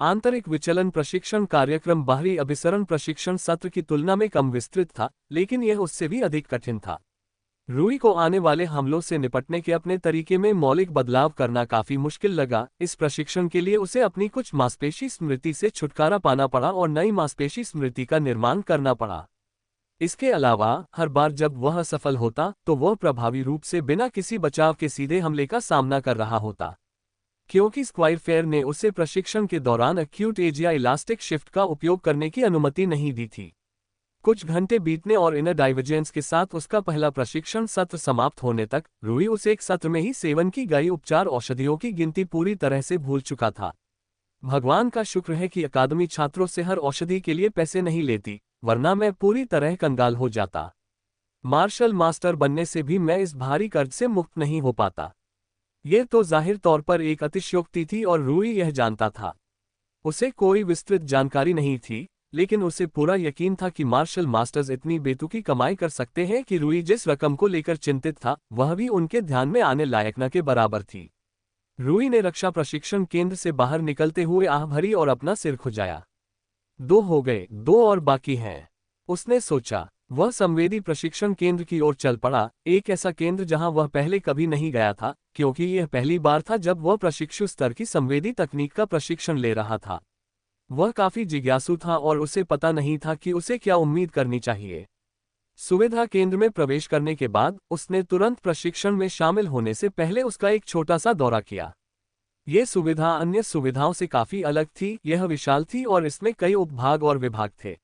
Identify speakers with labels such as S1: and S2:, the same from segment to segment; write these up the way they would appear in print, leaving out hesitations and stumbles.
S1: आंतरिक विचलन प्रशिक्षण कार्यक्रम बाहरी अभिसरण प्रशिक्षण सत्र की तुलना में कम विस्तृत था, लेकिन यह उससे भी अधिक कठिन था। रूई को आने वाले हमलों से निपटने के अपने तरीके में मौलिक बदलाव करना काफी मुश्किल लगा। इस प्रशिक्षण के लिए उसे अपनी कुछ मांसपेशी स्मृति से छुटकारा पाना पड़ा और नई मांसपेशी स्मृति का निर्माण करना पड़ा। इसके अलावा हर बार जब वह असफल होता तो वह प्रभावी रूप से बिना किसी बचाव के सीधे हमले का सामना कर रहा होता, क्योंकि स्क्वायरफेयर ने उसे प्रशिक्षण के दौरान एक्यूट एज या इलास्टिक शिफ्ट का उपयोग करने की अनुमति नहीं दी थी। कुछ घंटे बीतने और इनर डाइवर्जेंस के साथ उसका पहला प्रशिक्षण सत्र समाप्त होने तक रूई उस एक सत्र में ही सेवन की गई उपचार औषधियों की गिनती पूरी तरह से भूल चुका था। भगवान का शुक्र है कि अकादमी छात्रों से हर औषधि के लिए पैसे नहीं लेती, वरना मैं पूरी तरह कंगाल हो जाता। मार्शल मास्टर बनने से भी मैं इस भारी कर्ज से मुक्त नहीं हो पाता। यह तो जाहिर तौर पर एक अतिशयोक्ति थी और रूई यह जानता था। उसे कोई विस्तृत जानकारी नहीं थी, लेकिन उसे पूरा यकीन था कि मार्शल मास्टर्स इतनी बेतुकी कमाई कर सकते हैं कि रूई जिस रकम को लेकर चिंतित था वह भी उनके ध्यान में आने लायक न के बराबर थी। रूई ने रक्षा प्रशिक्षण केंद्र से बाहर निकलते हुए आह भरी और अपना सिर खुजाया। 2 हो गए, 2 और बाकी हैं, उसने सोचा। वह संवेदी प्रशिक्षण केंद्र की ओर चल पड़ा, एक ऐसा केंद्र जहां वह पहले कभी नहीं गया था, क्योंकि यह पहली बार था जब वह प्रशिक्षु स्तर की संवेदी तकनीक का प्रशिक्षण ले रहा था। वह काफी जिज्ञासु था और उसे पता नहीं था कि उसे क्या उम्मीद करनी चाहिए। सुविधा केंद्र में प्रवेश करने के बाद उसने तुरंत प्रशिक्षण में शामिल होने से पहले उसका एक छोटा सा दौरा किया। यह सुविधा अन्य सुविधाओं से काफी अलग थी, यह विशाल थी और इसमें कई उपभाग और विभाग थे।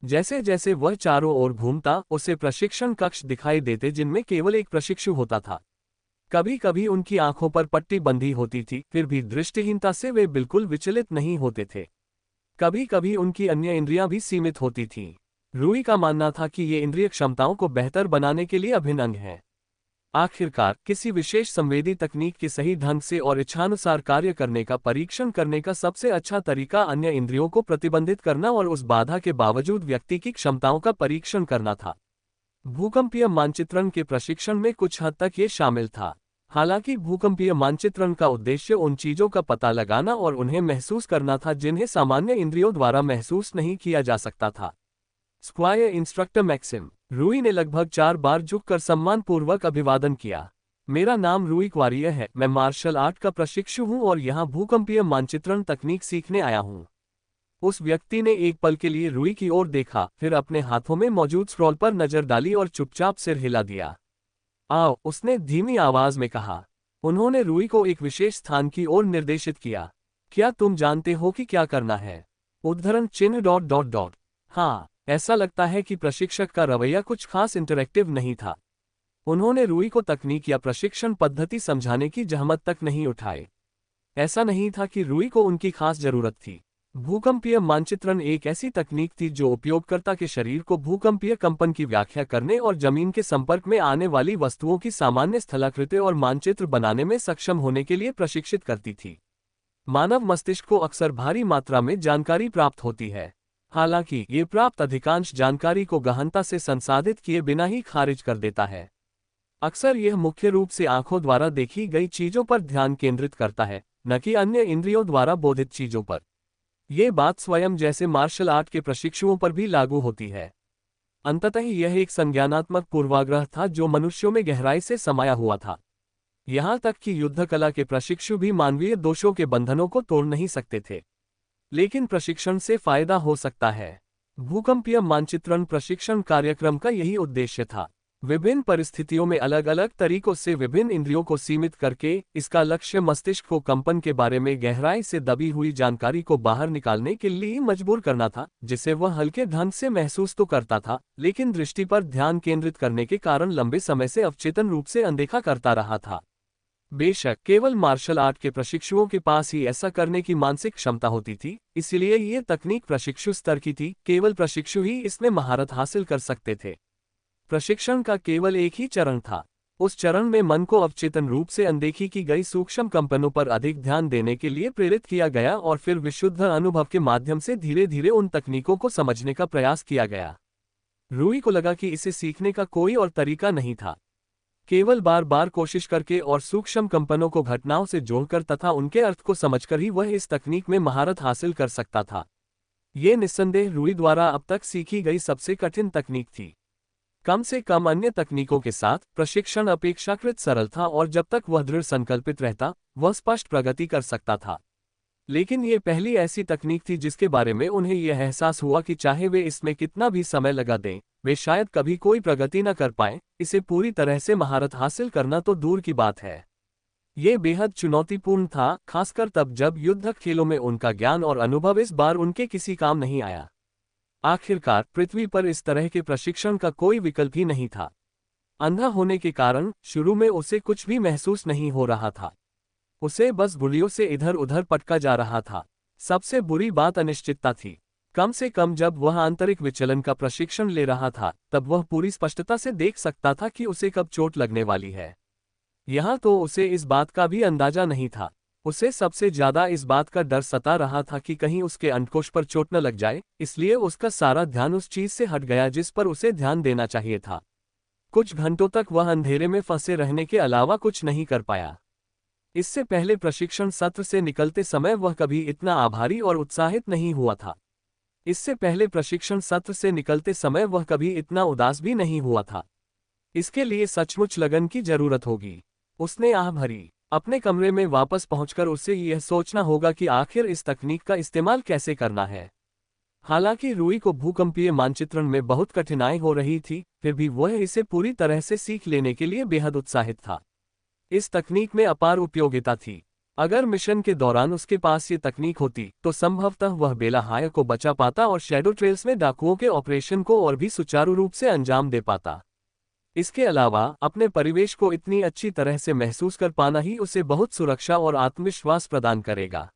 S1: जैसे जैसे वह चारों ओर घूमता उसे प्रशिक्षण कक्ष दिखाई देते जिनमें केवल एक प्रशिक्षु होता था। कभी कभी उनकी आंखों पर पट्टी बंधी होती थी, फिर भी दृष्टिहीनता से वे बिल्कुल विचलित नहीं होते थे। कभी कभी उनकी अन्य इंद्रियां भी सीमित होती थीं। रूई का मानना था कि ये इंद्रिय क्षमताओं को बेहतर बनाने के लिए अभिन्न अंग हैं। आखिरकार किसी विशेष संवेदी तकनीक के सही ढंग से और इच्छानुसार कार्य करने का परीक्षण करने का सबसे अच्छा तरीका अन्य इंद्रियों को प्रतिबंधित करना और उस बाधा के बावजूद व्यक्ति की क्षमताओं का परीक्षण करना था। भूकंपीय मानचित्रण के प्रशिक्षण में कुछ हद तक ये शामिल था। हालांकि भूकंपीय मानचित्रण का उद्देश्य उन चीजों का पता लगाना और उन्हें महसूस करना था जिन्हें सामान्य इंद्रियों द्वारा महसूस नहीं किया जा सकता था। Square instructor Maxim. रूई ने लगभग 4 बार झुककर सम्मानपूर्वक अभिवादन किया। मेरा नाम रूई क्वारियर है, मैं मार्शल आर्ट का प्रशिक्षु हूं और यहाँ भूकंपीय मानचित्रण तकनीक सीखने आया हूं। उस व्यक्ति ने एक पल के लिए रूई की ओर देखा, फिर अपने हाथों में मौजूद स्क्रॉल पर नजर डाली और चुपचाप सिर हिला दिया। आओ, उसने धीमी आवाज में कहा। उन्होंने रूई को एक विशेष स्थान की ओर निर्देशित किया। क्या तुम जानते हो कि क्या करना है? उद्धरण चिन्ह ... हाँ, ऐसा लगता है कि प्रशिक्षक का रवैया कुछ खास इंटरैक्टिव नहीं था। उन्होंने रूई को तकनीक या प्रशिक्षण पद्धति समझाने की जहमत तक नहीं उठाई। ऐसा नहीं था कि रूई को उनकी खास जरूरत थी। भूकंपीय मानचित्रण एक ऐसी तकनीक थी जो उपयोगकर्ता के शरीर को भूकंपीय कंपन की व्याख्या करने और जमीन के संपर्क में आने वाली वस्तुओं की सामान्य स्थलाकृति और मानचित्र बनाने में सक्षम होने के लिए प्रशिक्षित करती थी। मानव मस्तिष्क को अक्सर भारी मात्रा में जानकारी प्राप्त होती है, हालांकि ये प्राप्त अधिकांश जानकारी को गहनता से संसाधित किए बिना ही खारिज कर देता है। अक्सर यह मुख्य रूप से आंखों द्वारा देखी गई चीजों पर ध्यान केंद्रित करता है, न कि अन्य इंद्रियों द्वारा बोधित चीजों पर। ये बात स्वयं जैसे मार्शल आर्ट के प्रशिक्षुओं पर भी लागू होती है। अंततः यह एक संज्ञानात्मक पूर्वाग्रह था जो मनुष्यों में गहराई से समाया हुआ था। यहाँ तक कि युद्ध कला के प्रशिक्षु भी मानवीय दोषों के बंधनों को तोड़ नहीं सकते थे। लेकिन प्रशिक्षण से फायदा हो सकता है। भूकंपीय मानचित्रण प्रशिक्षण कार्यक्रम का यही उद्देश्य था। विभिन्न परिस्थितियों में अलग अलग तरीकों से विभिन्न इंद्रियों को सीमित करके इसका लक्ष्य मस्तिष्क को कंपन के बारे में गहराई से दबी हुई जानकारी को बाहर निकालने के लिए मजबूर करना था, जिसे वह हल्के ढंग से महसूस तो करता था, लेकिन दृष्टि पर ध्यान केंद्रित करने के कारण लंबे समय से अवचेतन रूप से अनदेखा करता रहा था। बेशक केवल मार्शल आर्ट के प्रशिक्षुओं के पास ही ऐसा करने की मानसिक क्षमता होती थी, इसलिए ये तकनीक प्रशिक्षु स्तर की थी। केवल प्रशिक्षु ही इसमें महारत हासिल कर सकते थे। प्रशिक्षण का केवल एक ही चरण था। उस चरण में मन को अवचेतन रूप से अनदेखी की गई सूक्ष्म कंपनों पर अधिक ध्यान देने के लिए प्रेरित किया गया और फिर विशुद्ध अनुभव के माध्यम से धीरे धीरे उन तकनीकों को समझने का प्रयास किया गया। रूई को लगा कि इसे सीखने का कोई और तरीका नहीं था। केवल बार बार कोशिश करके और सूक्ष्म कंपनों को घटनाओं से जोड़कर तथा उनके अर्थ को समझकर ही वह इस तकनीक में महारत हासिल कर सकता था। ये निस्संदेह रूई द्वारा अब तक सीखी गई सबसे कठिन तकनीक थी। कम से कम अन्य तकनीकों के साथ प्रशिक्षण अपेक्षाकृत सरल था और जब तक वह दृढ़ संकल्पित रहता, वह स्पष्ट प्रगति कर सकता था। लेकिन ये पहली ऐसी तकनीक थी जिसके बारे में उन्हें यह एहसास हुआ कि चाहे वे इसमें कितना भी समय लगा दें, वे शायद कभी कोई प्रगति न कर पाएं। इसे पूरी तरह से महारत हासिल करना तो दूर की बात है, ये बेहद चुनौतीपूर्ण था, खासकर तब जब युद्ध खेलों में उनका ज्ञान और अनुभव इस बार उनके किसी काम नहीं आया। आखिरकार पृथ्वी पर इस तरह के प्रशिक्षण का कोई विकल्प ही नहीं था। अंधा होने के कारण शुरू में उसे कुछ भी महसूस नहीं हो रहा था। उसे बस गुलियों से इधर उधर पटका जा रहा था। सबसे बुरी बात अनिश्चितता थी। कम से कम जब वह आंतरिक विचलन का प्रशिक्षण ले रहा था, तब वह पूरी स्पष्टता से देख सकता था कि उसे कब चोट लगने वाली है। यहाँ तो उसे इस बात का भी अंदाजा नहीं था। उसे सबसे ज्यादा इस बात का डर सता रहा था कि कहीं उसके अंडकोश पर चोट न लग जाए, इसलिए उसका सारा ध्यान उस चीज से हट गया जिस पर उसे ध्यान देना चाहिए था। कुछ घंटों तक वह अंधेरे में फंसे रहने के अलावा कुछ नहीं कर पाया। इससे पहले प्रशिक्षण सत्र से निकलते समय वह कभी इतना आभारी और उत्साहित नहीं हुआ था। इससे पहले प्रशिक्षण सत्र से निकलते समय वह कभी इतना उदास भी नहीं हुआ था। इसके लिए सचमुच लगन की जरूरत होगी। उसने आह भरी। अपने कमरे में वापस पहुंचकर उसे यह सोचना होगा कि आखिर इस तकनीक का इस्तेमाल कैसे करना है। हालांकि रूई को भूकंपीय मानचित्रण में बहुत कठिनाई हो रही थी, फिर भी वह इसे पूरी तरह से सीख लेने के लिए बेहद उत्साहित था। इस तकनीक में अपार उपयोगिता थी। अगर मिशन के दौरान उसके पास ये तकनीक होती तो संभवतः वह बेला हायर को बचा पाता और शैडो ट्रेल्स में डाकुओं के ऑपरेशन को और भी सुचारू रूप से अंजाम दे पाता। इसके अलावा अपने परिवेश को इतनी अच्छी तरह से महसूस कर पाना ही उसे बहुत सुरक्षा और आत्मविश्वास प्रदान करेगा।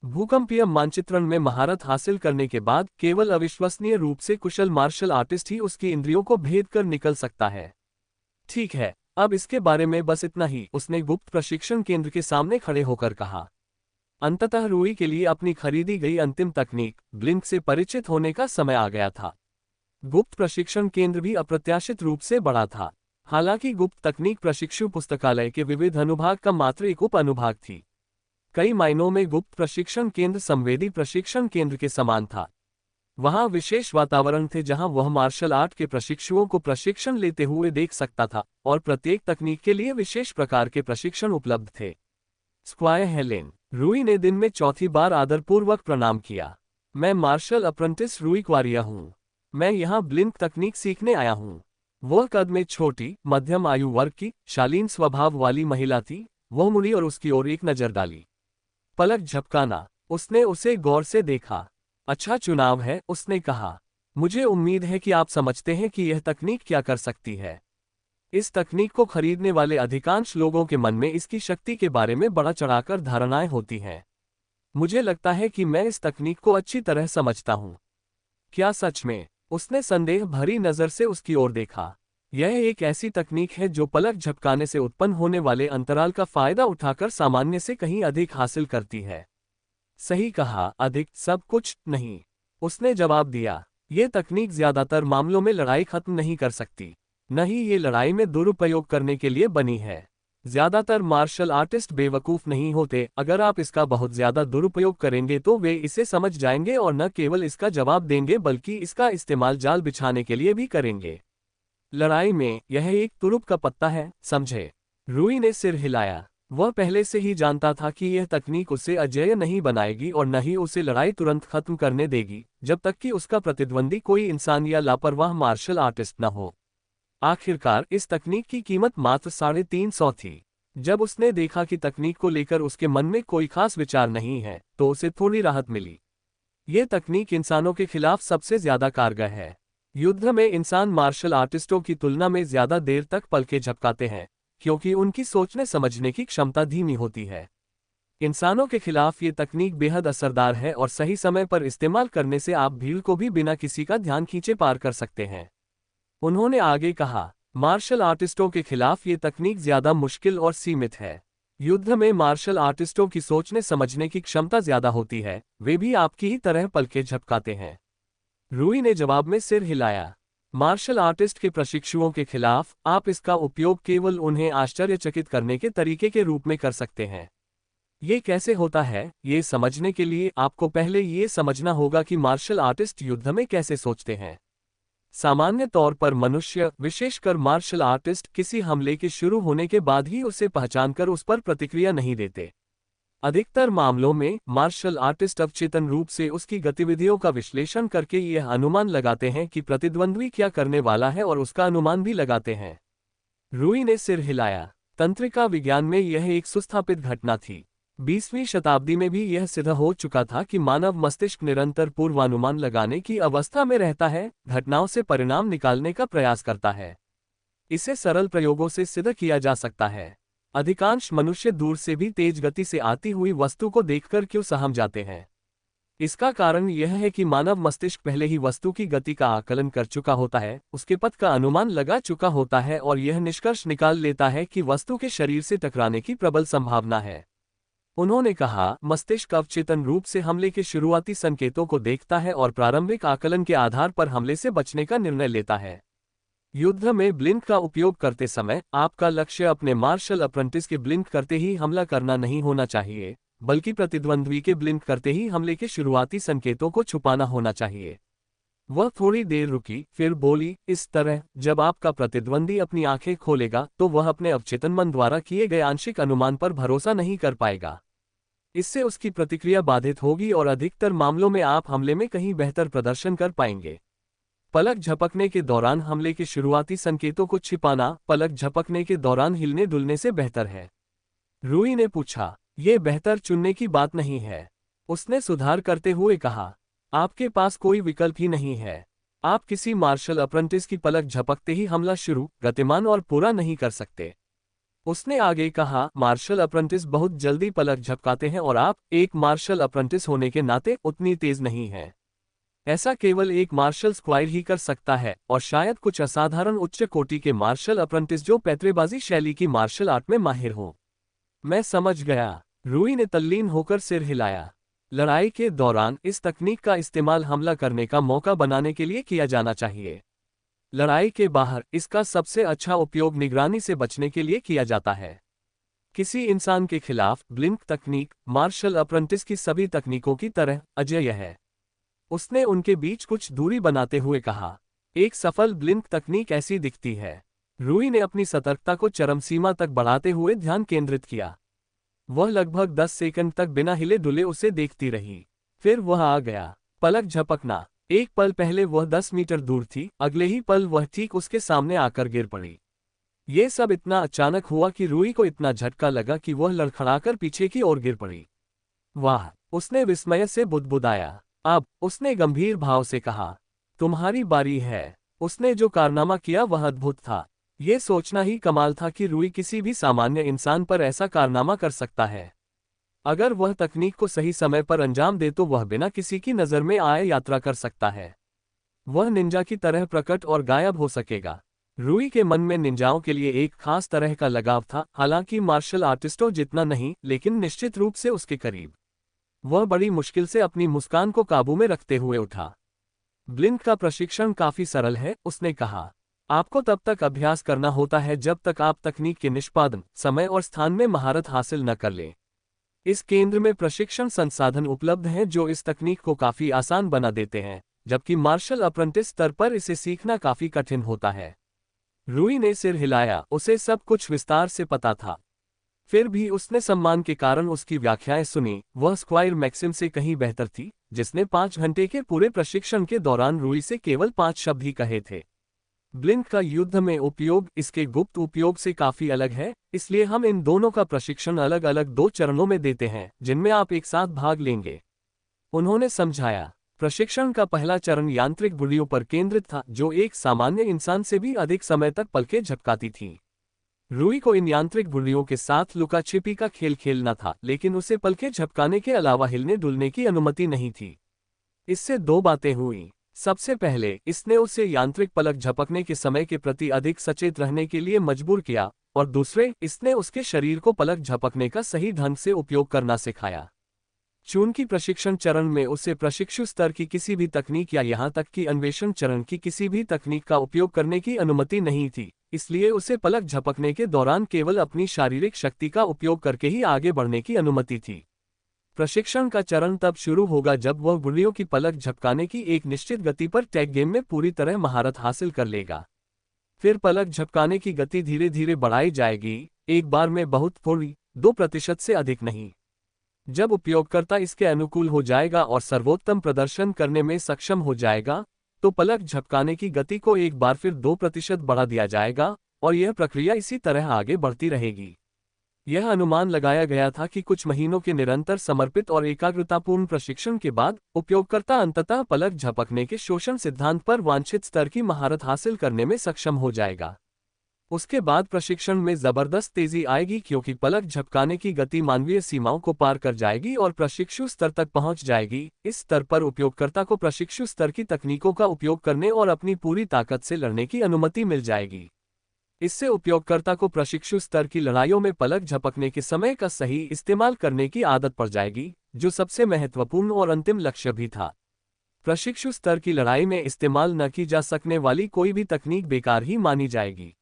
S1: भूकंपीय मानचित्रण में महारत हासिल करने के बाद केवल अविश्वसनीय रूप से कुशल मार्शल आर्टिस्ट ही उसकी इंद्रियों को भेद कर निकल सकता है। ठीक है, अब इसके बारे में बस इतना ही, उसने गुप्त प्रशिक्षण केंद्र के सामने खड़े होकर कहा। अंततः रूई के लिए अपनी खरीदी गई अंतिम तकनीक ब्लिंक से परिचित होने का समय आ गया था। गुप्त प्रशिक्षण केंद्र भी अप्रत्याशित रूप से बड़ा था। हालांकि गुप्त तकनीक प्रशिक्षु पुस्तकालय के विविध अनुभाग का मात्र एक उप अनुभाग थी। कई मायनों में गुप्त प्रशिक्षण केंद्र संवेदी प्रशिक्षण केंद्र के समान था। वहां विशेष वातावरण थे जहां वह मार्शल आर्ट के प्रशिक्षुओं को प्रशिक्षण लेते हुए देख सकता था और प्रत्येक तकनीक के लिए विशेष प्रकार के प्रशिक्षण उपलब्ध थे। स्क्वायर हेलेन, रूई ने दिन में चौथी बार आदरपूर्वक प्रणाम किया। मैं मार्शल अप्रेंटिस रूई क्वारिया हूँ। मैं यहाँ ब्लिंक तकनीक सीखने आया हूँ। वह कद में छोटी मध्यम आयु वर्ग की शालीन स्वभाव वाली महिला थी। वह मुड़ी और उसकी ओर एक नजर डाली। पलक झपकाना। उसने उसे गौर से देखा। अच्छा चुनाव है, उसने कहा। मुझे उम्मीद है कि आप समझते हैं कि यह तकनीक क्या कर सकती है। इस तकनीक को खरीदने वाले अधिकांश लोगों के मन में इसकी शक्ति के बारे में बढ़ा चढ़ाकर धारणाएं होती हैं। मुझे लगता है कि मैं इस तकनीक को अच्छी तरह समझता हूँ। क्या सच में? उसने संदेह भरी नजर से उसकी ओर देखा। यह एक ऐसी तकनीक है जो पलक झपकाने से उत्पन्न होने वाले अंतराल का फायदा उठाकर सामान्य से कहीं अधिक हासिल करती है। सही कहा, अधिक, सब कुछ नहीं, उसने जवाब दिया। ये तकनीक ज्यादातर मामलों में लड़ाई खत्म नहीं कर सकती, न ही ये लड़ाई में दुरुपयोग करने के लिए बनी है। ज्यादातर मार्शल आर्टिस्ट बेवकूफ नहीं होते। अगर आप इसका बहुत ज्यादा दुरुपयोग करेंगे तो वे इसे समझ जाएंगे और न केवल इसका जवाब देंगे बल्कि इसका इस्तेमाल जाल बिछाने के लिए भी करेंगे। लड़ाई में यह एक तुरुप का पत्ता है, समझे? रूई ने सिर हिलाया। वह पहले से ही जानता था कि यह तकनीक उसे अजेय नहीं बनाएगी और न ही उसे लड़ाई तुरंत खत्म करने देगी, जब तक कि उसका प्रतिद्वंदी कोई इंसान या लापरवाह मार्शल आर्टिस्ट न हो। आखिरकार इस तकनीक की कीमत मात्र 350 थी। जब उसने देखा कि तकनीक को लेकर उसके मन में कोई खास विचार नहीं है, तो उसे थोड़ी राहत मिली। ये तकनीक इंसानों के खिलाफ सबसे ज्यादा कारगर है। युद्ध में इंसान मार्शल आर्टिस्टों की तुलना में ज्यादा देर तक पलकें झपकाते हैं, क्योंकि उनकी सोचने समझने की क्षमता धीमी होती है। इंसानों के खिलाफ ये तकनीक बेहद असरदार है और सही समय पर इस्तेमाल करने से आप भीड़ को भी बिना किसी का ध्यान खींचे पार कर सकते हैं। उन्होंने आगे कहा, मार्शल आर्टिस्टों के खिलाफ ये तकनीक ज्यादा मुश्किल और सीमित है। युद्ध में मार्शल आर्टिस्टों की सोचने समझने की क्षमता ज्यादा होती है, वे भी आपकी ही तरह पलकें झपकाते हैं। रूई ने जवाब में सिर हिलाया। मार्शल आर्टिस्ट के प्रशिक्षुओं के खिलाफ आप इसका उपयोग केवल उन्हें आश्चर्यचकित करने के तरीके के रूप में कर सकते हैं। ये कैसे होता है, ये समझने के लिए आपको पहले ये समझना होगा कि मार्शल आर्टिस्ट युद्ध में कैसे सोचते हैं। सामान्य तौर पर मनुष्य, विशेषकर मार्शल आर्टिस्ट, किसी हमले के शुरू होने के बाद ही उसे पहचानकर उस पर प्रतिक्रिया नहीं देते। अधिकतर मामलों में मार्शल आर्टिस्ट अवचेतन रूप से उसकी गतिविधियों का विश्लेषण करके यह अनुमान लगाते हैं कि प्रतिद्वंद्वी क्या करने वाला है और उसका अनुमान भी लगाते हैं। रूई ने सिर हिलाया। तंत्रिका विज्ञान में यह एक सुस्थापित घटना थी। 20वीं शताब्दी में भी यह सिद्ध हो चुका था कि मानव मस्तिष्क निरंतर पूर्वानुमान लगाने की अवस्था में रहता है, घटनाओं से परिणाम निकालने का प्रयास करता है। इसे सरल प्रयोगों से सिद्ध किया जा सकता है। अधिकांश मनुष्य दूर से भी तेज गति से आती हुई वस्तु को देखकर क्यों सहम जाते हैं? इसका कारण यह है कि मानव मस्तिष्क पहले ही वस्तु की गति का आकलन कर चुका होता है, उसके पथ का अनुमान लगा चुका होता है और यह निष्कर्ष निकाल लेता है कि वस्तु के शरीर से टकराने की प्रबल संभावना है। उन्होंने कहा, मस्तिष्क अवचेतन रूप से हमले के शुरुआती संकेतों को देखता है और प्रारंभिक आकलन के आधार पर हमले से बचने का निर्णय लेता है। युद्ध में ब्लिंक का उपयोग करते समय आपका लक्ष्य अपने मार्शल अप्रेंटिस के ब्लिंक करते ही हमला करना नहीं होना चाहिए, बल्कि प्रतिद्वंद्वी के ब्लिंक करते ही हमले के शुरुआती संकेतों को छुपाना होना चाहिए। वह थोड़ी देर रुकी, फिर बोली, इस तरह जब आपका प्रतिद्वंदी अपनी आंखें खोलेगा तो वह अपने अवचेतन मन द्वारा किए गए आंशिक अनुमान पर भरोसा नहीं कर पाएगा। इससे उसकी प्रतिक्रिया बाधित होगी और अधिकतर मामलों में आप हमले में कहीं बेहतर प्रदर्शन कर पाएंगे। पलक झपकने के दौरान हमले के शुरुआती संकेतों को छिपाना पलक झपकने के दौरान हिलने डुलने से बेहतर है। रूई ने पूछा, यह बेहतर चुनने की बात नहीं है। उसने सुधार करते हुए कहा, आपके पास कोई विकल्प ही नहीं है। आप किसी मार्शल अप्रेंटिस की पलक झपकते ही हमला शुरू, गतिमान और पूरा नहीं कर सकते। उसने आगे कहा, मार्शल अप्रेंटिस बहुत जल्दी पलक झपकाते हैं और आप, एक मार्शल अप्रेंटिस होने के नाते, उतनी तेज नहीं हैं। ऐसा केवल एक मार्शल स्क्वायर ही कर सकता है और शायद कुछ असाधारण उच्च कोटि के मार्शल अप्रेंटिस जो पैतरेबाजी शैली की मार्शल आर्ट में माहिर हों। मैं समझ गया। रूई ने तल्लीन होकर सिर हिलाया। लड़ाई के दौरान इस तकनीक का इस्तेमाल हमला करने का मौका बनाने के लिए किया जाना चाहिए। लड़ाई के बाहर इसका सबसे अच्छा उपयोग निगरानी से बचने के लिए किया जाता है। किसी इंसान के खिलाफ ब्लिंक तकनीक मार्शल अप्रेंटिस की सभी तकनीकों की तरह अजेय है। उसने उनके बीच कुछ दूरी बनाते हुए कहा, एक सफल ब्लिंक तकनीक ऐसी दिखती है। रूई ने अपनी सतर्कता को चरम सीमा तक बढ़ाते हुए ध्यान केंद्रित किया। वह लगभग 10 सेकंड तक बिना हिले डुले उसे देखती रही। फिर वह आ गया। पलक झपकना। एक पल पहले वह 10 मीटर दूर थी, अगले ही पल वह ठीक उसके सामने आकर गिर पड़ी। ये सब इतना अचानक हुआ कि रूई को इतना झटका लगा कि वह लड़खड़ाकर पीछे की ओर गिर पड़ी। वाह, उसने विस्मय से बुदबुदाया। अब, उसने गंभीर भाव से कहा, तुम्हारी बारी है। उसने जो कारनामा किया वह अद्भुत था। ये सोचना ही कमाल था कि रूई किसी भी सामान्य इंसान पर ऐसा कारनामा कर सकता है। अगर वह तकनीक को सही समय पर अंजाम दे तो वह बिना किसी की नज़र में आए यात्रा कर सकता है। वह निंजा की तरह प्रकट और गायब हो सकेगा। रूई के मन में निंजाओं के लिए एक खास तरह का लगाव था, हालांकि मार्शल आर्टिस्टों जितना नहीं, लेकिन निश्चित रूप से उसके करीब। वह बड़ी मुश्किल से अपनी मुस्कान को काबू में रखते हुए उठा। ब्लिंक का प्रशिक्षण काफी सरल है, उसने कहा। आपको तब तक अभ्यास करना होता है जब तक आप तकनीक के निष्पादन, समय और स्थान में महारत हासिल न कर लें। इस केंद्र में प्रशिक्षण संसाधन उपलब्ध हैं जो इस तकनीक को काफी आसान बना देते हैं, जबकि मार्शल अप्रेंटिस स्तर पर इसे सीखना काफी कठिन होता है। रूई ने सिर हिलाया, उसे सब कुछ विस्तार से पता था। फिर भी उसने सम्मान के कारण उसकी व्याख्याएं सुनी। वह स्क्वायर मैक्सिम से कहीं बेहतर थी, जिसने 5 घंटे के पूरे प्रशिक्षण के दौरान रूई से केवल 5 शब्द ही कहे थे। ब्लिंक का युद्ध में उपयोग इसके गुप्त उपयोग से काफी अलग है, इसलिए हम इन दोनों का प्रशिक्षण अलग अलग 2 चरणों में देते हैं, जिनमें आप एक साथ भाग लेंगे। उन्होंने समझाया। प्रशिक्षण का पहला चरण यांत्रिक गुलियों पर केंद्रित था, जो एक सामान्य इंसान से भी अधिक समय तक पलकें झपकाती थीं। रूई को इन यांत्रिक गुलियों के साथ लुका छिपी का खेल खेलना था, लेकिन उसे पलकें झपकाने के अलावा हिलने डुलने की अनुमति नहीं थी। इससे 2 बातें हुई। सबसे पहले, इसने उसे यांत्रिक पलक झपकने के समय के प्रति अधिक सचेत रहने के लिए मजबूर किया, और दूसरे, इसने उसके शरीर को पलक झपकने का सही ढंग से उपयोग करना सिखाया। चूंकि प्रशिक्षण चरण में उसे प्रशिक्षु स्तर की किसी भी तकनीक या यहां तक कि अन्वेषण चरण की किसी भी तकनीक का उपयोग करने की अनुमति नहीं थी, इसलिए उसे पलक झपकने के दौरान केवल अपनी शारीरिक शक्ति का उपयोग करके ही आगे बढ़ने की अनुमति थी। प्रशिक्षण का चरण तब शुरू होगा जब वह गुल्लियों की पलक झपकाने की एक निश्चित गति पर टैग गेम में पूरी तरह महारत हासिल कर लेगा। फिर पलक झपकाने की गति धीरे धीरे बढ़ाई जाएगी, एक बार में बहुत थोड़ी, 2% से अधिक नहीं। जब उपयोगकर्ता इसके अनुकूल हो जाएगा और सर्वोत्तम प्रदर्शन करने में सक्षम हो जाएगा, तो पलक झपकाने की गति को एक बार फिर 2% बढ़ा दिया जाएगा और यह प्रक्रिया इसी तरह आगे बढ़ती रहेगी। यह अनुमान लगाया गया था कि कुछ महीनों के निरंतर समर्पित और एकाग्रतापूर्ण प्रशिक्षण के बाद उपयोगकर्ता अंततः पलक झपकने के शोषण सिद्धांत पर वांछित स्तर की महारत हासिल करने में सक्षम हो जाएगा। उसके बाद प्रशिक्षण में जबरदस्त तेजी आएगी क्योंकि पलक झपकाने की गति मानवीय सीमाओं को पार कर जाएगी और प्रशिक्षु स्तर तक पहुंच जाएगी। इस स्तर पर उपयोगकर्ता को प्रशिक्षु स्तर की तकनीकों का उपयोग करने और अपनी पूरी ताकत से लड़ने की अनुमति मिल जाएगी। इससे उपयोगकर्ता को प्रशिक्षु स्तर की लड़ाइयों में पलक झपकने के समय का सही इस्तेमाल करने की आदत पड़ जाएगी, जो सबसे महत्वपूर्ण और अंतिम लक्ष्य भी था। प्रशिक्षु स्तर की लड़ाई में इस्तेमाल न की जा सकने वाली कोई भी तकनीक बेकार ही मानी जाएगी।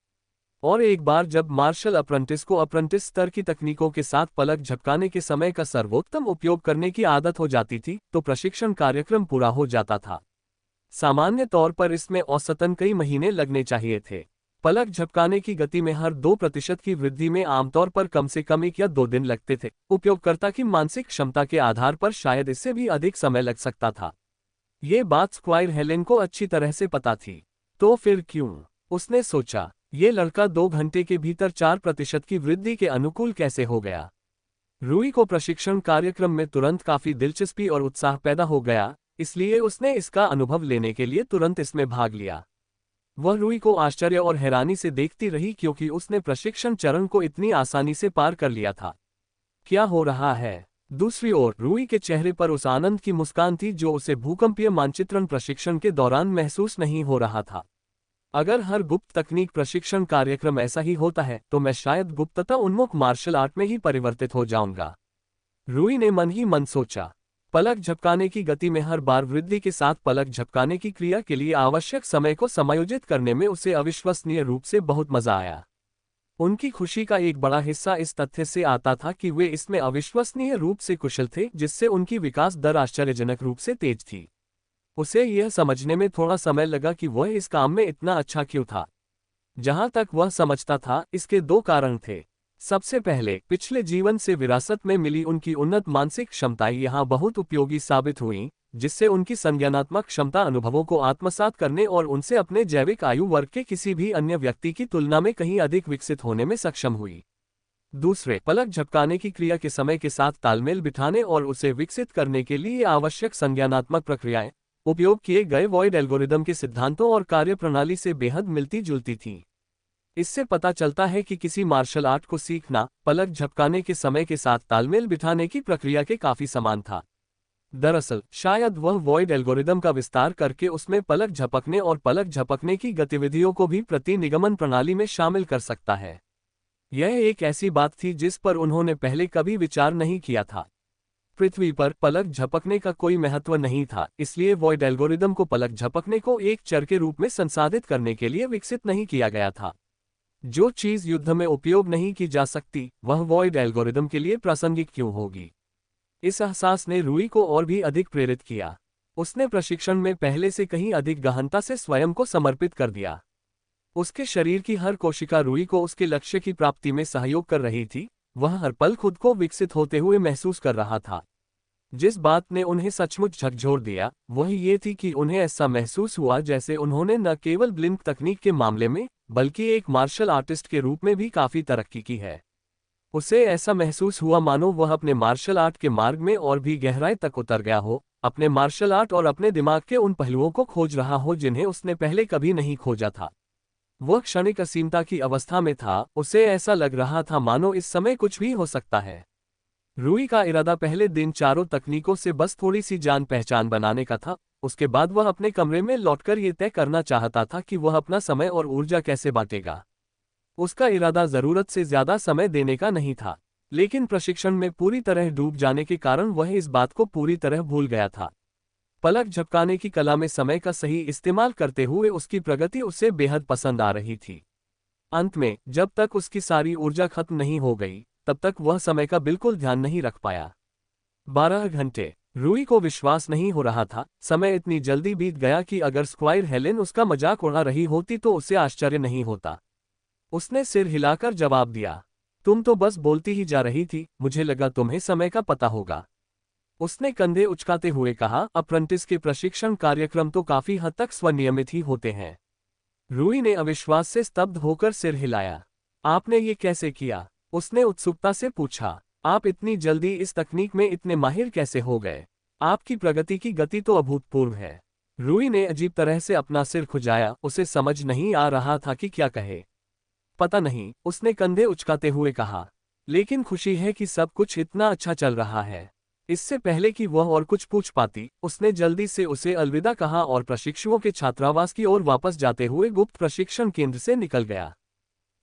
S1: और एक बार जब मार्शल अप्रेंटिस को अप्रेंटिस स्तर की तकनीकों के साथ पलक झपकाने के समय का सर्वोत्तम उपयोग करने की आदत हो जाती थी, तो प्रशिक्षण कार्यक्रम पूरा हो जाता था। सामान्य तौर पर इसमें औसतन कई महीने लगने चाहिए थे। पलक झपकाने की गति में हर 2% की वृद्धि में आमतौर पर कम से कम 1 या 2 दिन लगते थे। उपयोगकर्ता की मानसिक क्षमता के आधार पर शायद इससे भी अधिक समय लग सकता था। ये बात स्क्वायर हेलेन को अच्छी तरह से पता थी। तो फिर क्यों, उसने सोचा, ये लड़का 2 घंटे के भीतर 4% की वृद्धि के अनुकूल कैसे हो गया। रूई को प्रशिक्षण कार्यक्रम में तुरंत काफी दिलचस्पी और उत्साह पैदा हो गया, इसलिए उसने इसका अनुभव लेने के लिए तुरंत इसमें भाग लिया। वह रूई को आश्चर्य और हैरानी से देखती रही क्योंकि उसने प्रशिक्षण चरण को इतनी आसानी से पार कर लिया था। क्या हो रहा है? दूसरी ओर रूई के चेहरे पर उस आनंद की मुस्कान थी जो उसे भूकंपीय मानचित्रण प्रशिक्षण के दौरान महसूस नहीं हो रहा था। अगर हर गुप्त तकनीक प्रशिक्षण कार्यक्रम ऐसा ही होता है तो मैं शायद गुप्तता उन्मुख मार्शल आर्ट में ही परिवर्तित हो जाऊंगा, रूई ने मन ही मन सोचा। पलक झपकाने की गति में हर बार वृद्धि के साथ पलक झपकाने की क्रिया के लिए आवश्यक समय को समायोजित करने में उसे अविश्वसनीय रूप से बहुत मजा आया। उनकी खुशी का एक बड़ा हिस्सा इस तथ्य से आता था कि वे इसमें अविश्वसनीय रूप से कुशल थे, जिससे उनकी विकास दर आश्चर्यजनक रूप से तेज थी। उसे यह समझने में थोड़ा समय लगा कि वह इस काम में इतना अच्छा क्यों था। जहां तक वह समझता था, इसके 2 कारण थे। सबसे पहले, पिछले जीवन से विरासत में मिली उनकी उन्नत मानसिक क्षमताएं यहां बहुत उपयोगी साबित हुईं, जिससे उनकी संज्ञानात्मक क्षमता अनुभवों को आत्मसात करने और उनसे अपने जैविक आयु वर्ग के किसी भी अन्य व्यक्ति की तुलना में कहीं अधिक विकसित होने में सक्षम हुई। दूसरे, पलक झपकाने की क्रिया के समय के साथ तालमेल बिठाने और उसे विकसित करने के लिए आवश्यक संज्ञानात्मक प्रक्रियाएं उपयोग किए गए वॉइड एल्गोरिदम के सिद्धांतों और कार्यप्रणाली से बेहद मिलती जुलती थीं। इससे पता चलता है कि किसी मार्शल आर्ट को सीखना पलक झपकाने के समय के साथ तालमेल बिठाने की प्रक्रिया के काफी समान था। दरअसल शायद वह वॉइड एल्गोरिदम का विस्तार करके उसमें पलक झपकने और पलक झपकने की गतिविधियों को भी प्रतिनिगमन प्रणाली में शामिल कर सकता है। यह एक ऐसी बात थी जिस पर उन्होंने पहले कभी विचार नहीं किया था। पृथ्वी पर पलक झपकने का कोई महत्व नहीं था, इसलिए वॉइड एल्गोरिदम को पलक झपकने को एक चर के रूप में संसाधित करने के लिए विकसित नहीं किया गया था। जो चीज युद्ध में उपयोग नहीं की जा सकती, वह वॉइड एल्गोरिदम के लिए प्रासंगिक क्यों होगी? इस एहसास ने रूई को और भी अधिक प्रेरित किया। उसने प्रशिक्षण में पहले से कहीं अधिक गहनता से स्वयं को समर्पित कर दिया। उसके शरीर की हर कोशिका रूई को उसके लक्ष्य की प्राप्ति में सहयोग कर रही थी। वह हर पल खुद को विकसित होते हुए महसूस कर रहा था। जिस बात ने उन्हें सचमुच झकझोर दिया वह ये थी कि उन्हें ऐसा महसूस हुआ जैसे उन्होंने न केवल ब्लिंक तकनीक के मामले में बल्कि एक मार्शल आर्टिस्ट के रूप में भी काफी तरक्की की है। उसे ऐसा महसूस हुआ मानो वह अपने मार्शल आर्ट के मार्ग में और भी गहराई तक उतर गया हो, अपने मार्शल आर्ट और अपने दिमाग के उन पहलुओं को खोज रहा हो जिन्हें उसने पहले कभी नहीं खोजा था। वह क्षणिक असीमता की अवस्था में था। उसे ऐसा लग रहा था मानो इस समय कुछ भी हो सकता है। रूई का इरादा पहले दिन चारों तकनीकों से बस थोड़ी सी जान पहचान बनाने का था। उसके बाद वह अपने कमरे में लौटकर ये तय करना चाहता था कि वह अपना समय और ऊर्जा कैसे बांटेगा। उसका इरादा जरूरत से ज्यादा समय देने का नहीं था। लेकिन प्रशिक्षण में पूरी तरह डूब जाने के कारण वह इस बात को पूरी तरह भूल गया था। पलक झपकाने की कला में समय का सही इस्तेमाल करते हुए उसकी प्रगति उसे बेहद पसंद आ रही थी। अंत में जब तक उसकी सारी ऊर्जा खत्म नहीं हो गई, तब तक वह समय का बिल्कुल ध्यान नहीं रख पाया। 12 घंटे। रूई को विश्वास नहीं हो रहा था, समय इतनी जल्दी बीत गया कि अगर स्क्वायर हेलेन उसका मजाक उड़ा रही होती तो उसे आश्चर्य नहीं होता। उसने सिर हिलाकर जवाब दिया, तुम तो बस बोलती ही जा रही थी, मुझे लगा तुम्हें समय का पता होगा। उसने कंधे उचकाते हुए कहा, अप्रेंटिस के प्रशिक्षण कार्यक्रम तो काफी हद तक स्वनियमित ही होते हैं। रूई ने अविश्वास से स्तब्ध होकर सिर हिलाया। आपने ये कैसे किया? उसने उत्सुकता से पूछा। आप इतनी जल्दी इस तकनीक में इतने माहिर कैसे हो गए? आपकी प्रगति की गति तो अभूतपूर्व है। रूई ने अजीब तरह से अपना सिर खुजाया, उसे समझ नहीं आ रहा था कि क्या कहे। पता नहीं, उसने कंधे उचकाते हुए कहा, लेकिन खुशी है कि सब कुछ इतना अच्छा चल रहा है। इससे पहले कि वह और कुछ पूछ पाती, उसने जल्दी से उसे अलविदा कहा और प्रशिक्षुओं के छात्रावास की ओर वापस जाते हुए गुप्त प्रशिक्षण केंद्र से निकल गया।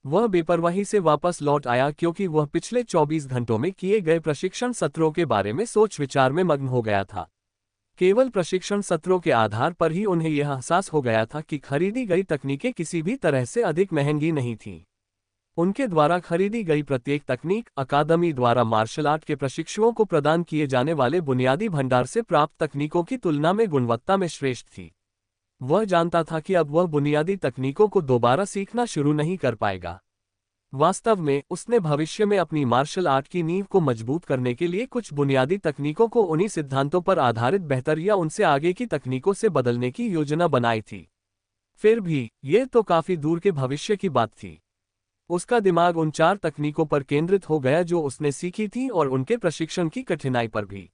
S1: वह बेपरवाही से वापस लौट आया क्योंकि वह पिछले 24 घंटों में किए गए प्रशिक्षण सत्रों के बारे में सोच विचार में मग्न हो गया था। केवल प्रशिक्षण सत्रों के आधार पर ही उन्हें यह एहसास हो गया था कि खरीदी गई तकनीकें किसी भी तरह से अधिक महंगी नहीं थीं। उनके द्वारा खरीदी गई प्रत्येक तकनीक अकादमी द्वारा मार्शल आर्ट के प्रशिक्षुओं को प्रदान किए जाने वाले बुनियादी भंडार से प्राप्त तकनीकों की तुलना में गुणवत्ता में श्रेष्ठ थी। वह जानता था कि अब वह बुनियादी तकनीकों को दोबारा सीखना शुरू नहीं कर पाएगा। वास्तव में उसने भविष्य में अपनी मार्शल आर्ट की नींव को मजबूत करने के लिए कुछ बुनियादी तकनीकों को उन्हीं सिद्धांतों पर आधारित बेहतर या उनसे आगे की तकनीकों से बदलने की योजना बनाई थी। फिर भी ये तो काफी दूर के भविष्य की बात थी। उसका दिमाग उन 4 तकनीकों पर केंद्रित हो गया जो उसने सीखी थी और उनके प्रशिक्षण की कठिनाई पर भी।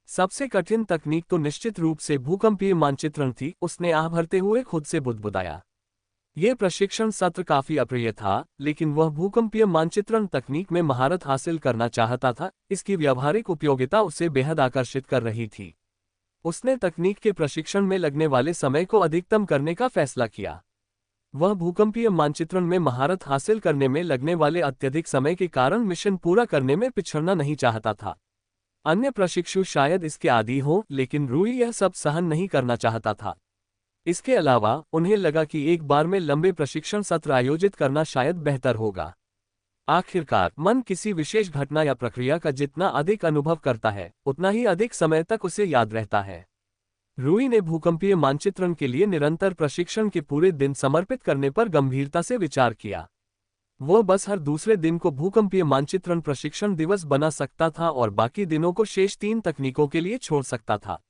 S1: सबसे कठिन तकनीक तो निश्चित रूप से भूकंपीय मानचित्रण थी। उसने आह भरते हुए खुद से बुदबुदाया। यह प्रशिक्षण सत्र काफी अप्रिय था, लेकिन वह भूकंपीय मानचित्रण तकनीक में महारत हासिल करना चाहता था। इसकी व्यावहारिक उपयोगिता उसे बेहद आकर्षित कर रही थी। उसने तकनीक के प्रशिक्षण में लगने वाले समय को अधिकतम करने का फैसला किया। वह भूकंपीय मानचित्रण में महारत हासिल करने में लगने वाले अत्यधिक समय के कारण मिशन पूरा करने में पिछड़ना नहीं चाहता था। अन्य प्रशिक्षु शायद इसके आदी हों, लेकिन रूई यह सब सहन नहीं करना चाहता था। इसके अलावा उन्हें लगा कि एक बार में लंबे प्रशिक्षण सत्र आयोजित करना शायद बेहतर होगा। आखिरकार मन किसी विशेष घटना या प्रक्रिया का जितना अधिक अनुभव करता है, उतना ही अधिक समय तक उसे याद रहता है। रूई ने भूकंपीय मानचित्रण के लिए निरंतर प्रशिक्षण के पूरे दिन समर्पित करने पर गंभीरता से विचार किया। वह बस हर दूसरे दिन को भूकंपीय मानचित्रण प्रशिक्षण दिवस बना सकता था और बाकी दिनों को शेष 3 तकनीकों के लिए छोड़ सकता था।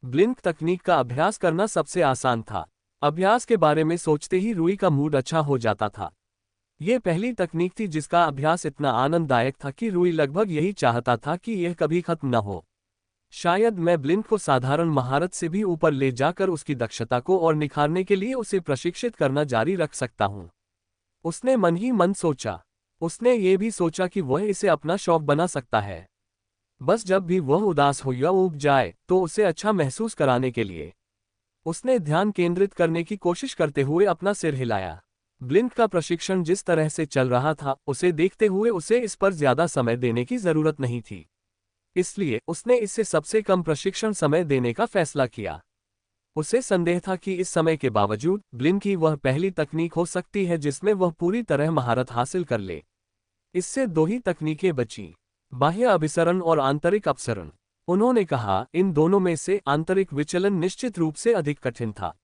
S1: ब्लिंक तकनीक का अभ्यास करना सबसे आसान था। अभ्यास के बारे में सोचते ही रूई का मूड अच्छा हो जाता था। यह पहली तकनीक थी जिसका अभ्यास इतना आनंददायक था कि रूई लगभग यही चाहता था कि यह कभी खत्म न हो। शायद मैं ब्लिंक को साधारण महारत से भी ऊपर ले जाकर उसकी दक्षता को और निखारने के लिए उसे प्रशिक्षित करना जारी रख सकता हूं। उसने मन ही मन सोचा। उसने ये भी सोचा कि वह इसे अपना शौक बना सकता है। बस जब भी वह उदास हो या ऊब जाए तो उसे अच्छा महसूस कराने के लिए। उसने ध्यान केंद्रित करने की कोशिश करते हुए अपना सिर हिलाया। ब्लिंक का प्रशिक्षण जिस तरह से चल रहा था, उसे देखते हुए उसे इस पर ज्यादा समय देने की जरूरत नहीं थी। इसलिए उसने इससे सबसे कम प्रशिक्षण समय देने का फैसला किया। उसे संदेह था कि इस समय के बावजूद ब्लिंक की वह पहली तकनीक हो सकती है जिसमें वह पूरी तरह महारत हासिल कर ले। इससे 2 ही तकनीकें बची, बाह्य अभिसरण और आंतरिक अपसरण। उन्होंने कहा, इन दोनों में से आंतरिक विचलन निश्चित रूप से अधिक कठिन था,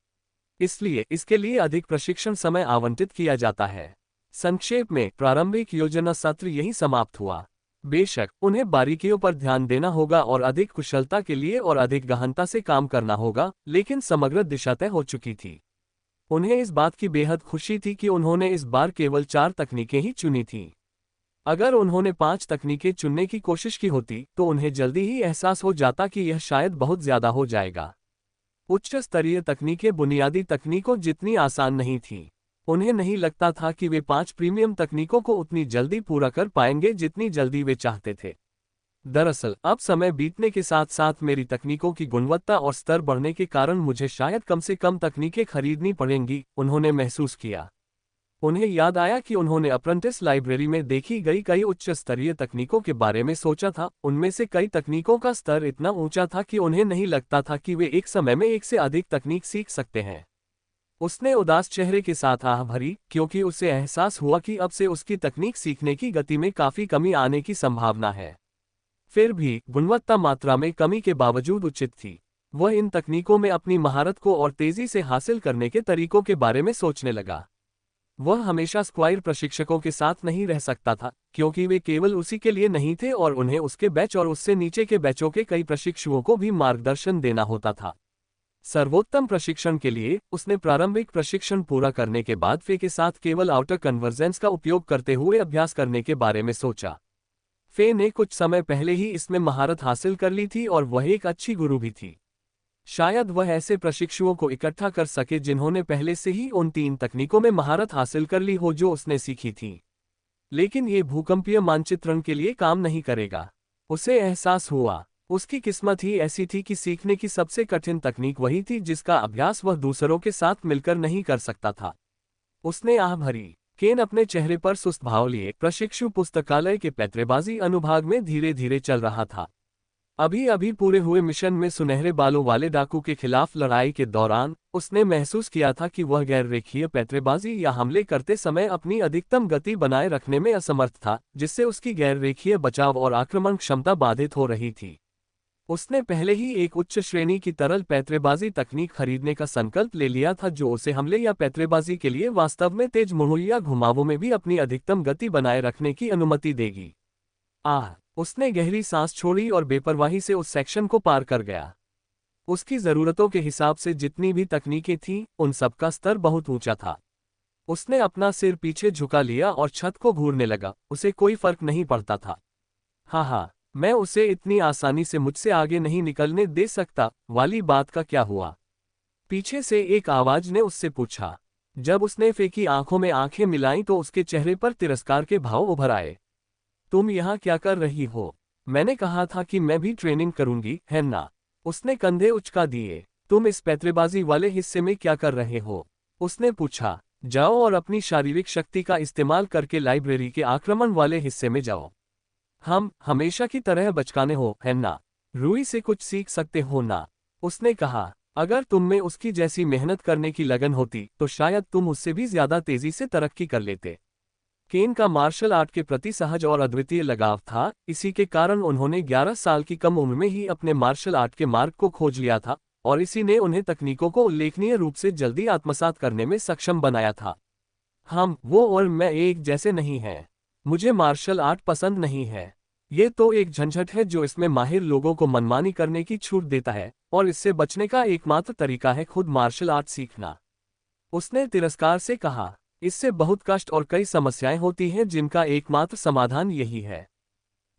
S1: इसलिए इसके लिए अधिक प्रशिक्षण समय आवंटित किया जाता है। संक्षेप में प्रारंभिक योजना सत्र यही समाप्त हुआ। बेशक उन्हें बारीकियों पर ध्यान देना होगा और अधिक कुशलता के लिए और अधिक गहनता से काम करना होगा, लेकिन समग्र दिशा तय हो चुकी थी। उन्हें इस बात की बेहद खुशी थी कि उन्होंने इस बार केवल 4 तकनीकें ही चुनी थीं। अगर उन्होंने 5 तकनीकें चुनने की कोशिश की होती तो उन्हें जल्दी ही एहसास हो जाता कि यह शायद बहुत ज्यादा हो जाएगा। उच्च स्तरीय तकनीकें बुनियादी तकनीकों जितनी आसान नहीं थीं। उन्हें नहीं लगता था कि वे 5 प्रीमियम तकनीकों को उतनी जल्दी पूरा कर पाएंगे जितनी जल्दी वे चाहते थे। दरअसल अब समय बीतने के साथ साथ मेरी तकनीकों की गुणवत्ता और स्तर बढ़ने के कारण मुझे शायद कम से कम तकनीकें खरीदनी पड़ेंगी, उन्होंने महसूस किया। उन्हें याद आया कि उन्होंने अप्रेंटिस लाइब्रेरी में देखी गई कई उच्च स्तरीय तकनीकों के बारे में सोचा था। उनमें से कई तकनीकों का स्तर इतना ऊंचा था कि उन्हें नहीं लगता था कि वे एक समय में एक से अधिक तकनीक सीख सकते हैं। उसने उदास चेहरे के साथ आह भरी, क्योंकि उसे एहसास हुआ कि अब से उसकी तकनीक सीखने की गति में काफी कमी आने की संभावना है। फिर भी गुणवत्ता मात्रा में कमी के बावजूद उचित थी। वह इन तकनीकों में अपनी महारत को और तेजी से हासिल करने के तरीकों के बारे में सोचने लगा। वह हमेशा स्क्वायर प्रशिक्षकों के साथ नहीं रह सकता था, क्योंकि वे केवल उसी के लिए नहीं थे और उन्हें उसके बैच और उससे नीचे के बैचों के कई प्रशिक्षुओं को भी मार्गदर्शन देना होता था। सर्वोत्तम प्रशिक्षण के लिए उसने प्रारंभिक प्रशिक्षण पूरा करने के बाद फे के साथ केवल आउटर कन्वर्जेंस का उपयोग करते हुए अभ्यास करने के बारे में सोचा। फे ने कुछ समय पहले ही इसमें महारत हासिल कर ली थी और वह एक अच्छी गुरु भी थी। शायद वह ऐसे प्रशिक्षुओं को इकट्ठा कर सके जिन्होंने पहले से ही उन 3 तकनीकों में महारत हासिल कर ली हो जो उसने सीखी थी। लेकिन ये भूकंपीय मानचित्रण के लिए काम नहीं करेगा। उसे एहसास हुआ, उसकी किस्मत ही ऐसी थी कि सीखने की सबसे कठिन तकनीक वही थी जिसका अभ्यास वह दूसरों के साथ मिलकर नहीं कर सकता था। उसने आह भरी। केन अपने चेहरे पर सुस्त भाव लिए प्रशिक्षु पुस्तकालय के पैतरेबाजी अनुभाग में धीरे धीरे चल रहा था। अभी अभी पूरे हुए मिशन में सुनहरे बालों वाले डाकू के खिलाफ लड़ाई के दौरान उसने महसूस किया था कि वह गैर रेखीय पैतरेबाजी या हमले करते समय अपनी अधिकतम गति बनाए रखने में असमर्थ था, जिससे उसकी गैर रेखीय बचाव और आक्रमण क्षमता बाधित हो रही थी। उसने पहले ही एक उच्च श्रेणी की तरल पैतरेबाजी तकनीक खरीदने का संकल्प ले लिया था जो उसे हमले या पैतरेबाजी के लिए वास्तव में तेज मुड़ुया घुमावों में भी अपनी अधिकतम गति बनाए रखने की अनुमति देगी। उसने गहरी सांस छोड़ी और बेपरवाही से उस सेक्शन को पार कर गया। उसकी जरूरतों के हिसाब से जितनी भी तकनीकें थीं, उन सब का स्तर बहुत ऊंचा था। उसने अपना सिर पीछे झुका लिया और छत को घूरने लगा। उसे कोई फर्क नहीं पड़ता था। हाँ, मैं उसे इतनी आसानी से मुझसे आगे नहीं निकलने दे सकता वाली बात का क्या हुआ? पीछे से एक आवाज ने उससे पूछा। जब उसने फे की आंखों में आंखें मिलाईं तो उसके चेहरे पर तिरस्कार के भाव उभर आए। तुम यहाँ क्या कर रही हो? मैंने कहा था कि मैं भी ट्रेनिंग करूंगी, है ना? उसने कंधे उचका दिए। तुम इस पैतरेबाजी वाले हिस्से में क्या कर रहे हो? उसने पूछा। जाओ और अपनी शारीरिक शक्ति का इस्तेमाल करके लाइब्रेरी के आक्रमण वाले हिस्से में जाओ। हम हमेशा की तरह बचकाने हो, है ना? रूई से कुछ सीख सकते हो ना? उसने कहा। अगर तुम में उसकी जैसी मेहनत करने की लगन होती तो शायद तुम उससे भी ज्यादा तेजी से तरक्की कर लेते। केन का मार्शल आर्ट के प्रति सहज और अद्वितीय लगाव था। इसी के कारण उन्होंने 11 साल की कम उम्र में ही अपने मार्शल आर्ट के मार्ग को खोज लिया था और इसी ने उन्हें तकनीकों को उल्लेखनीय रूप से जल्दी आत्मसात करने में सक्षम बनाया था। वो और मैं एक जैसे नहीं हैं। मुझे मार्शल आर्ट पसंद नहीं है। ये तो एक झंझट है जो इसमें माहिर लोगों को मनमानी करने की छूट देता है और इससे बचने का एकमात्र तरीका है खुद मार्शल आर्ट सीखना। उसने तिरस्कार से कहा। इससे बहुत कष्ट और कई समस्याएं होती हैं जिनका एकमात्र समाधान यही है।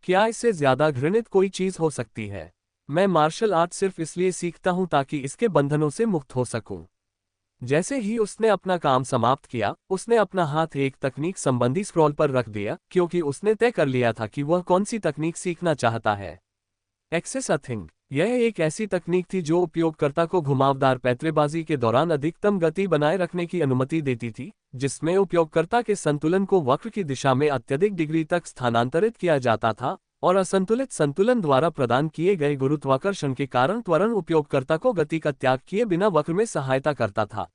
S1: क्या इससे ज्यादा घृणित कोई चीज हो सकती है? मैं मार्शल आर्ट सिर्फ इसलिए सीखता हूं ताकि इसके बंधनों से मुक्त हो सकूं। जैसे ही उसने अपना काम समाप्त किया, उसने अपना हाथ एक तकनीक संबंधी स्क्रॉल पर रख दिया, क्योंकि उसने तय कर लिया था कि वह कौन सी तकनीक सीखना चाहता है। Access a thing. यह एक ऐसी तकनीक थी जो उपयोगकर्ता को घुमावदार पैतरेबाजी के दौरान अधिकतम गति बनाए रखने की अनुमति देती थी, जिसमें उपयोगकर्ता के संतुलन को वक्र की दिशा में अत्यधिक डिग्री तक स्थानांतरित किया जाता था और असंतुलित संतुलन द्वारा प्रदान किए गए गुरुत्वाकर्षण के कारण त्वरण उपयोगकर्ता को गति का त्याग किए बिना वक्र में सहायता करता था।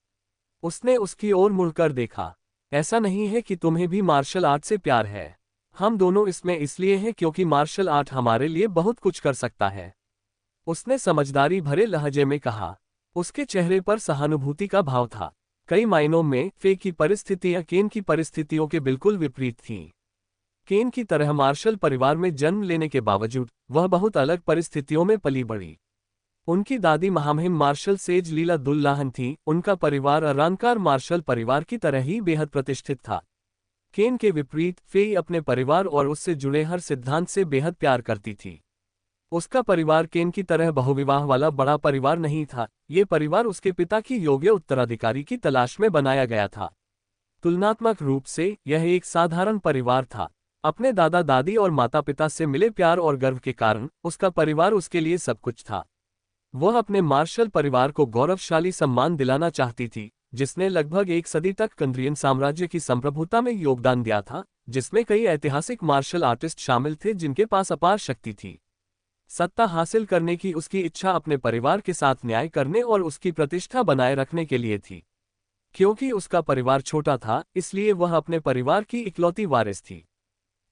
S1: उसने उसकी ओर मुड़कर देखा। ऐसा नहीं है कि तुम्हें भी मार्शल आर्ट से प्यार है। हम दोनों इसमें इसलिए हैं क्योंकि मार्शल आर्ट हमारे लिए बहुत कुछ कर सकता है। उसने समझदारी भरे लहजे में कहा। उसके चेहरे पर सहानुभूति का भाव था। कई मायनों में फे की परिस्थितियां केन की परिस्थितियों के बिल्कुल विपरीत थीं। केन की तरह मार्शल परिवार में जन्म लेने के बावजूद वह बहुत अलग परिस्थितियों में पली बढ़ी। उनकी दादी महामहिम मार्शल सेज लीला दुल्लाहन थी। उनका परिवार अरानकार मार्शल परिवार की तरह ही बेहद प्रतिष्ठित था। केन के विपरीत फे अपने परिवार और उससे जुड़े हर सिद्धांत से बेहद प्यार करती थी। उसका परिवार केन की तरह बहुविवाह वाला बड़ा परिवार नहीं था। ये परिवार उसके पिता की योग्य उत्तराधिकारी की तलाश में बनाया गया था। तुलनात्मक रूप से यह एक साधारण परिवार था। अपने दादा दादी और माता पिता से मिले प्यार और गर्व के कारण उसका परिवार उसके लिए सब कुछ था। वह अपने मार्शल परिवार को गौरवशाली सम्मान दिलाना चाहती थी, जिसने लगभग एक सदी तक कंद्रियन साम्राज्य की संप्रभुता में योगदान दिया था, जिसमें कई ऐतिहासिक मार्शल आर्टिस्ट शामिल थे जिनके पास अपार शक्ति थी। सत्ता हासिल करने की उसकी इच्छा अपने परिवार के साथ न्याय करने और उसकी प्रतिष्ठा बनाए रखने के लिए थी। क्योंकि उसका परिवार छोटा था, इसलिए वह अपने परिवार की इकलौती वारिस थी।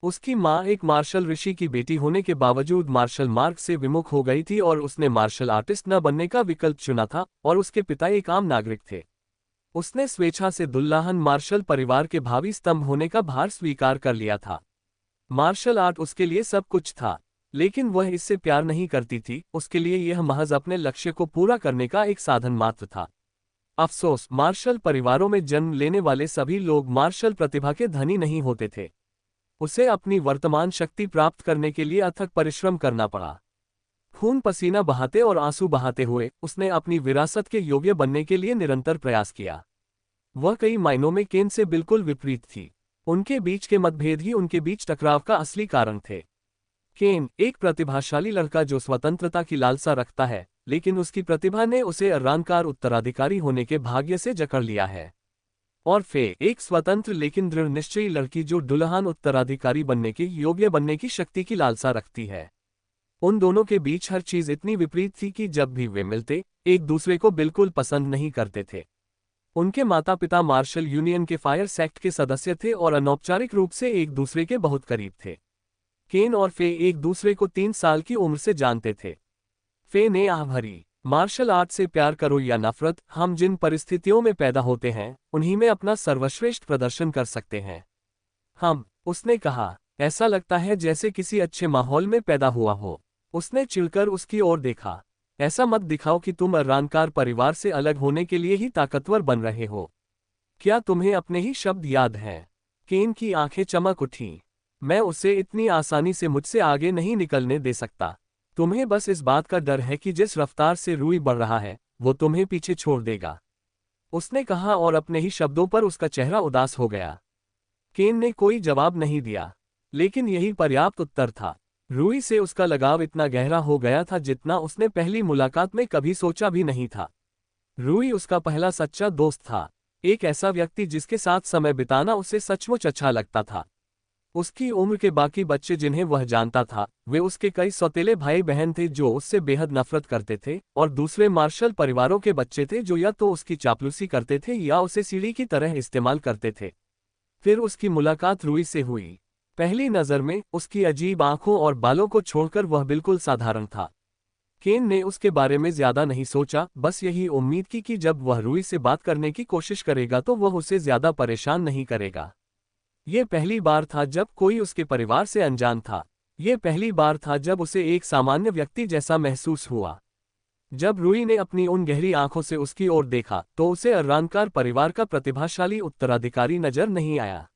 S1: उसकी माँ एक मार्शल ऋषि की बेटी होने के बावजूद मार्शल मार्ग से विमुख हो गई थी और उसने मार्शल आर्टिस्ट न बनने का विकल्प चुना था, और उसके पिता एक आम नागरिक थे। उसने स्वेच्छा से दुल्लाहन मार्शल परिवार के भावी स्तंभ होने का भार स्वीकार कर लिया था। मार्शल आर्ट उसके लिए सब कुछ था, लेकिन वह इससे प्यार नहीं करती थी। उसके लिए यह महज अपने लक्ष्य को पूरा करने का एक साधन मात्र था। अफसोस, मार्शल परिवारों में जन्म लेने वाले सभी लोग मार्शल प्रतिभा के धनी नहीं होते थे। उसे अपनी वर्तमान शक्ति प्राप्त करने के लिए अथक परिश्रम करना पड़ा। खून पसीना बहाते और आंसू बहाते हुए उसने अपनी विरासत के योग्य बनने के लिए निरंतर प्रयास किया। वह कई मायनों में केन से बिल्कुल विपरीत थी। उनके बीच के मतभेद ही उनके बीच टकराव का असली कारण थे। केन एक प्रतिभाशाली लड़का जो स्वतंत्रता की लालसा रखता है, लेकिन उसकी प्रतिभा ने उसे अर्रानकार उत्तराधिकारी होने के भाग्य से जकड़ लिया है। और फे एक स्वतंत्र लेकिन दृढ़ निश्चयी लड़की जो दुल्हन उत्तराधिकारी बनने के योग्य बनने की शक्ति की लालसा रखती है। उन दोनों के बीच हर चीज इतनी विपरीत थी कि जब भी वे मिलते, एक दूसरे को बिल्कुल पसंद नहीं करते थे। उनके माता पिता मार्शल यूनियन के फायर सेक्ट के सदस्य थे और अनौपचारिक रूप से एक दूसरे के बहुत करीब थे। केन और फे एक दूसरे को 3 साल की उम्र से जानते थे। फे ने आह भरी, मार्शल आर्ट से प्यार करो या नफरत, हम जिन परिस्थितियों में पैदा होते हैं उन्हीं में अपना सर्वश्रेष्ठ प्रदर्शन कर सकते हैं। उसने कहा, ऐसा लगता है जैसे किसी अच्छे माहौल में पैदा हुआ हो। उसने चिढ़कर उसकी ओर देखा। ऐसा मत दिखाओ कि तुम अर्रानकार परिवार से अलग होने के लिए ही ताकतवर बन रहे हो। क्या तुम्हें अपने ही शब्द याद हैं? केन की आंखें चमक उठीं। मैं उसे इतनी आसानी से मुझसे आगे नहीं निकलने दे सकता। तुम्हें बस इस बात का डर है कि जिस रफ्तार से रूई बढ़ रहा है, वो तुम्हें पीछे छोड़ देगा, उसने कहा और अपने ही शब्दों पर उसका चेहरा उदास हो गया। केन ने कोई जवाब नहीं दिया, लेकिन यही पर्याप्त उत्तर था। रूई से उसका लगाव इतना गहरा हो गया था जितना उसने पहली मुलाकात में कभी सोचा भी नहीं था। रूई उसका पहला सच्चा दोस्त था, एक ऐसा व्यक्ति जिसके साथ समय बिताना उसे सचमुच अच्छा लगता था। उसकी उम्र के बाकी बच्चे जिन्हें वह जानता था, वे उसके कई सौतेले भाई बहन थे जो उससे बेहद नफरत करते थे, और दूसरे मार्शल परिवारों के बच्चे थे जो या तो उसकी चापलूसी करते थे या उसे सीढ़ी की तरह इस्तेमाल करते थे। फिर उसकी मुलाकात रूई से हुई। पहली नज़र में उसकी अजीब आंखों और बालों को छोड़कर वह बिल्कुल साधारण था। केन ने उसके बारे में ज्यादा नहीं सोचा, बस यही उम्मीद की कि जब वह रूई से बात करने की कोशिश करेगा तो वह उसे ज्यादा परेशान नहीं करेगा। ये पहली बार था जब कोई उसके परिवार से अनजान था। ये पहली बार था जब उसे एक सामान्य व्यक्ति जैसा महसूस हुआ। जब रूई ने अपनी उन गहरी आंखों से उसकी ओर देखा तो उसे अर्रानकार परिवार का प्रतिभाशाली उत्तराधिकारी नजर नहीं आया।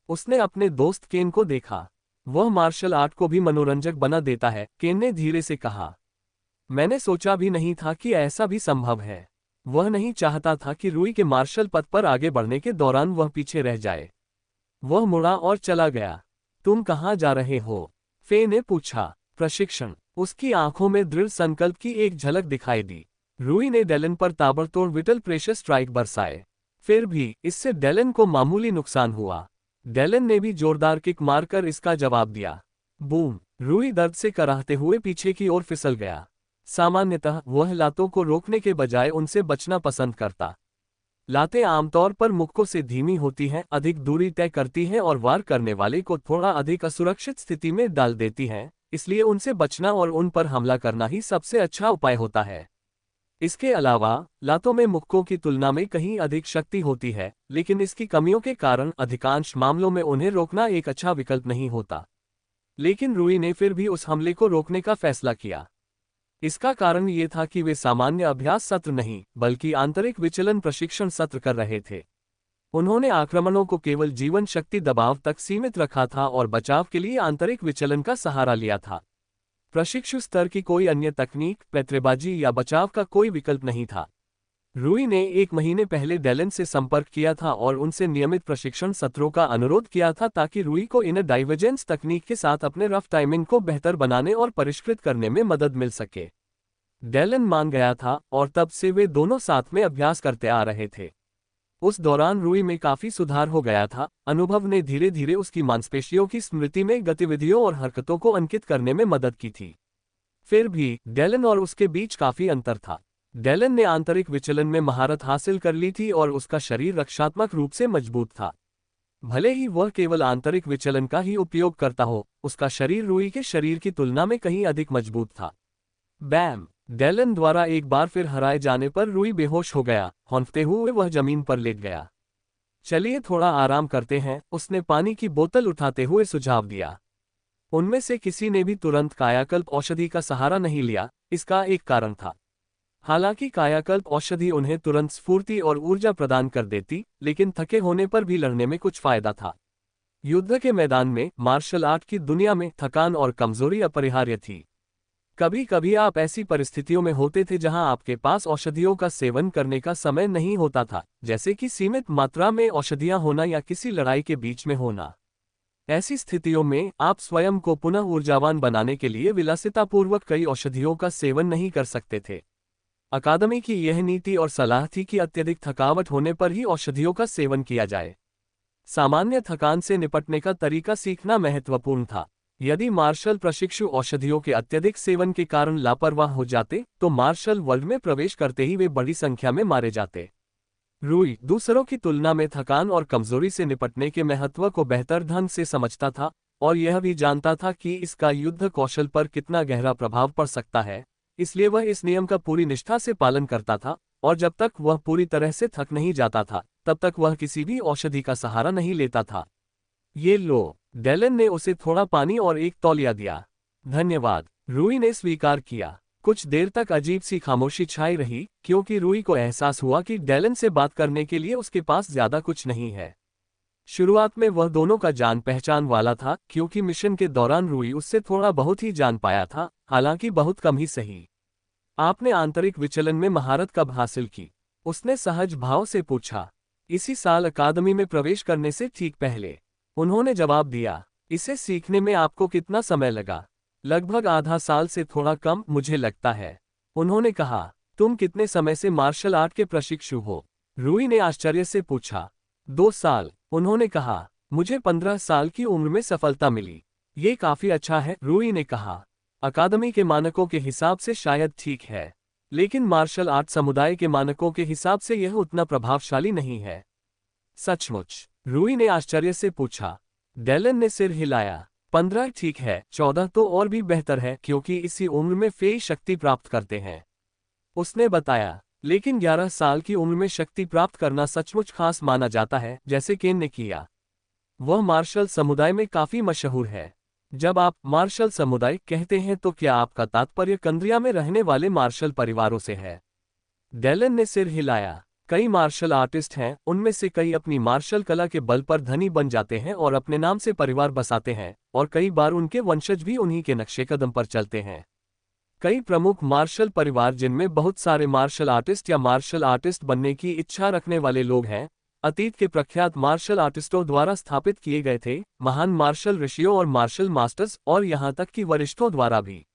S1: उसने अपने दोस्त केन को देखा। वह मार्शल आर्ट को भी मनोरंजक बना देता है, केन ने धीरे से कहा। मैंने सोचा भी नहीं था कि ऐसा भी संभव है। वह नहीं चाहता था कि रूई के मार्शल पद पर आगे बढ़ने के दौरान वह पीछे रह जाए। वह मुड़ा और चला गया। तुम कहाँ जा रहे हो? फे ने पूछा। प्रशिक्षण। उसकी आंखों में दृढ़ संकल्प की एक झलक दिखाई दी। रूई ने डेलन पर ताबड़तोड़ विटल प्रेशर स्ट्राइक बरसाए। फिर भी इससे डेलन को मामूली नुकसान हुआ। डेलन ने भी जोरदार किक मारकर इसका जवाब दिया। बूम! रूई दर्द से कराहते हुए पीछे की ओर फिसल गया। सामान्यतः वह लातों को रोकने के बजाय उनसे बचना पसंद करता। लातें आमतौर पर मुक्कों से धीमी होती हैं, अधिक दूरी तय करती हैं और वार करने वाले को थोड़ा अधिक असुरक्षित स्थिति में डाल देती हैं, इसलिए उनसे बचना और उन पर हमला करना ही सबसे अच्छा उपाय होता है। इसके अलावा लातों में मुक्कों की तुलना में कहीं अधिक शक्ति होती है, लेकिन इसकी कमियों के कारण अधिकांश मामलों में उन्हें रोकना एक अच्छा विकल्प नहीं होता। लेकिन रूई ने फिर भी उस हमले को रोकने का फैसला किया। इसका कारण ये था कि वे सामान्य अभ्यास सत्र नहीं, बल्कि आंतरिक विचलन प्रशिक्षण सत्र कर रहे थे। उन्होंने आक्रमणों को केवल जीवन शक्ति दबाव तक सीमित रखा था और बचाव के लिए आंतरिक विचलन का सहारा लिया था। प्रशिक्षु स्तर की कोई अन्य तकनीक, पैतरेबाजी या बचाव का कोई विकल्प नहीं था। रूई ने 1 महीने पहले डेलन से संपर्क किया था और उनसे नियमित प्रशिक्षण सत्रों का अनुरोध किया था ताकि रूई को इनर डाइवर्जेंस तकनीक के साथ अपने रफ टाइमिंग को बेहतर बनाने और परिष्कृत करने में मदद मिल सके। डेलन मान गया था और तब से वे दोनों साथ में अभ्यास करते आ रहे थे। उस दौरान रूई में काफी सुधार हो गया था। अनुभव ने धीरे धीरे उसकी मांसपेशियों की स्मृति में गतिविधियों और हरकतों को अंकित करने में मदद की थी। फिर भी डेलन और उसके बीच काफी अंतर था। डेलन ने आंतरिक विचलन में महारत हासिल कर ली थी और उसका शरीर रक्षात्मक रूप से मजबूत था। भले ही वह केवल आंतरिक विचलन का ही उपयोग करता हो, उसका शरीर रूई के शरीर की तुलना में कहीं अधिक मजबूत था। बैम! डेलन द्वारा एक बार फिर हराए जाने पर रूई बेहोश हो गया। हौंफते हुए वह जमीन पर लेट गया। चलिए थोड़ा आराम करते हैं, उसने पानी की बोतल उठाते हुए सुझाव दिया। उनमें से किसी ने भी तुरंत कायाकल्प औषधि का सहारा नहीं लिया। इसका एक कारण था। हालांकि कायाकल्प औषधि उन्हें तुरंत स्फूर्ति और ऊर्जा प्रदान कर देती, लेकिन थके होने पर भी लड़ने में कुछ फायदा था। युद्ध के मैदान में, मार्शल आर्ट की दुनिया में थकान और कमजोरी अपरिहार्य थी। कभी कभी आप ऐसी परिस्थितियों में होते थे जहां आपके पास औषधियों का सेवन करने का समय नहीं होता था, जैसे कि सीमित मात्रा में औषधियां होना या किसी लड़ाई के बीच में होना। ऐसी स्थितियों में आप स्वयं को पुनः ऊर्जावान बनाने के लिए विलासितापूर्वक कई औषधियों का सेवन नहीं कर सकते थे। अकादमी की यह नीति और सलाह थी कि अत्यधिक थकावट होने पर ही औषधियों का सेवन किया जाए। सामान्य थकान से निपटने का तरीका सीखना महत्वपूर्ण था। यदि मार्शल प्रशिक्षु औषधियों के अत्यधिक सेवन के कारण लापरवाह हो जाते, तो मार्शल वर्ल्ड में प्रवेश करते ही वे बड़ी संख्या में मारे जाते। रूई दूसरों की तुलना में थकान और कमजोरी से निपटने के महत्व को बेहतर ढंग से समझता था और यह भी जानता था कि इसका युद्ध कौशल पर कितना गहरा प्रभाव पड़ सकता है। इसलिए वह इस नियम का पूरी निष्ठा से पालन करता था और जब तक वह पूरी तरह से थक नहीं जाता था, तब तक वह किसी भी औषधि का सहारा नहीं लेता था। ये लो। डेलन ने उसे थोड़ा पानी और एक तौलिया दिया। धन्यवाद। रूई ने स्वीकार किया। कुछ देर तक अजीब सी खामोशी छाई रही, क्योंकि रूई को एहसास हुआ कि डेलन से बात करने के लिए उसके पास ज्यादा कुछ नहीं है। शुरुआत में वह दोनों का जान पहचान वाला था, क्योंकि मिशन के दौरान रूई उससे थोड़ा बहुत ही जान पाया था, हालांकि बहुत कम ही सही। आपने आंतरिक विचलन में महारत कब हासिल की? उसने सहज भाव से पूछा। इसी साल अकादमी में प्रवेश करने से ठीक पहले, उन्होंने जवाब दिया। इसे सीखने में आपको कितना समय लगा? लगभग आधा साल से थोड़ा कम, मुझे लगता है, उन्होंने कहा। तुम कितने समय से मार्शल आर्ट के प्रशिक्षु हो? रूई ने आश्चर्य से पूछा। 2 साल, उन्होंने कहा। मुझे 15 साल की उम्र में सफलता मिली। ये काफी अच्छा है, रूई ने कहा। अकादमी के मानकों के हिसाब से शायद ठीक है, लेकिन मार्शल आर्ट समुदाय के मानकों के हिसाब से यह उतना प्रभावशाली नहीं है। सचमुच? रूई ने आश्चर्य से पूछा। डेलन ने सिर हिलाया। 15 ठीक है, 14 तो और भी बेहतर है, क्योंकि इसी उम्र में फेई शक्ति प्राप्त करते हैं, उसने बताया। लेकिन 11 साल की उम्र में शक्ति प्राप्त करना सचमुच खास माना जाता है, जैसे केन ने किया। वह मार्शल समुदाय में काफी मशहूर है। जब आप मार्शल समुदाय कहते हैं तो क्या आपका तात्पर्य कंद्रिया में रहने वाले मार्शल परिवारों से है? डेलन ने सिर हिलाया। कई मार्शल आर्टिस्ट हैं, उनमें से कई अपनी मार्शल कला के बल पर धनी बन जाते हैं और अपने नाम से परिवार बसाते हैं, और कई बार उनके वंशज भी उन्हीं के नक्शे कदम पर चलते हैं। कई प्रमुख मार्शल परिवार, जिनमें बहुत सारे मार्शल आर्टिस्ट या मार्शल आर्टिस्ट बनने की इच्छा रखने वाले लोग हैं, अतीत के प्रख्यात मार्शल आर्टिस्टों द्वारा स्थापित किए गए थे, महान मार्शल ऋषियों और मार्शल मास्टर्स, और यहां तक कि वरिष्ठों द्वारा भी।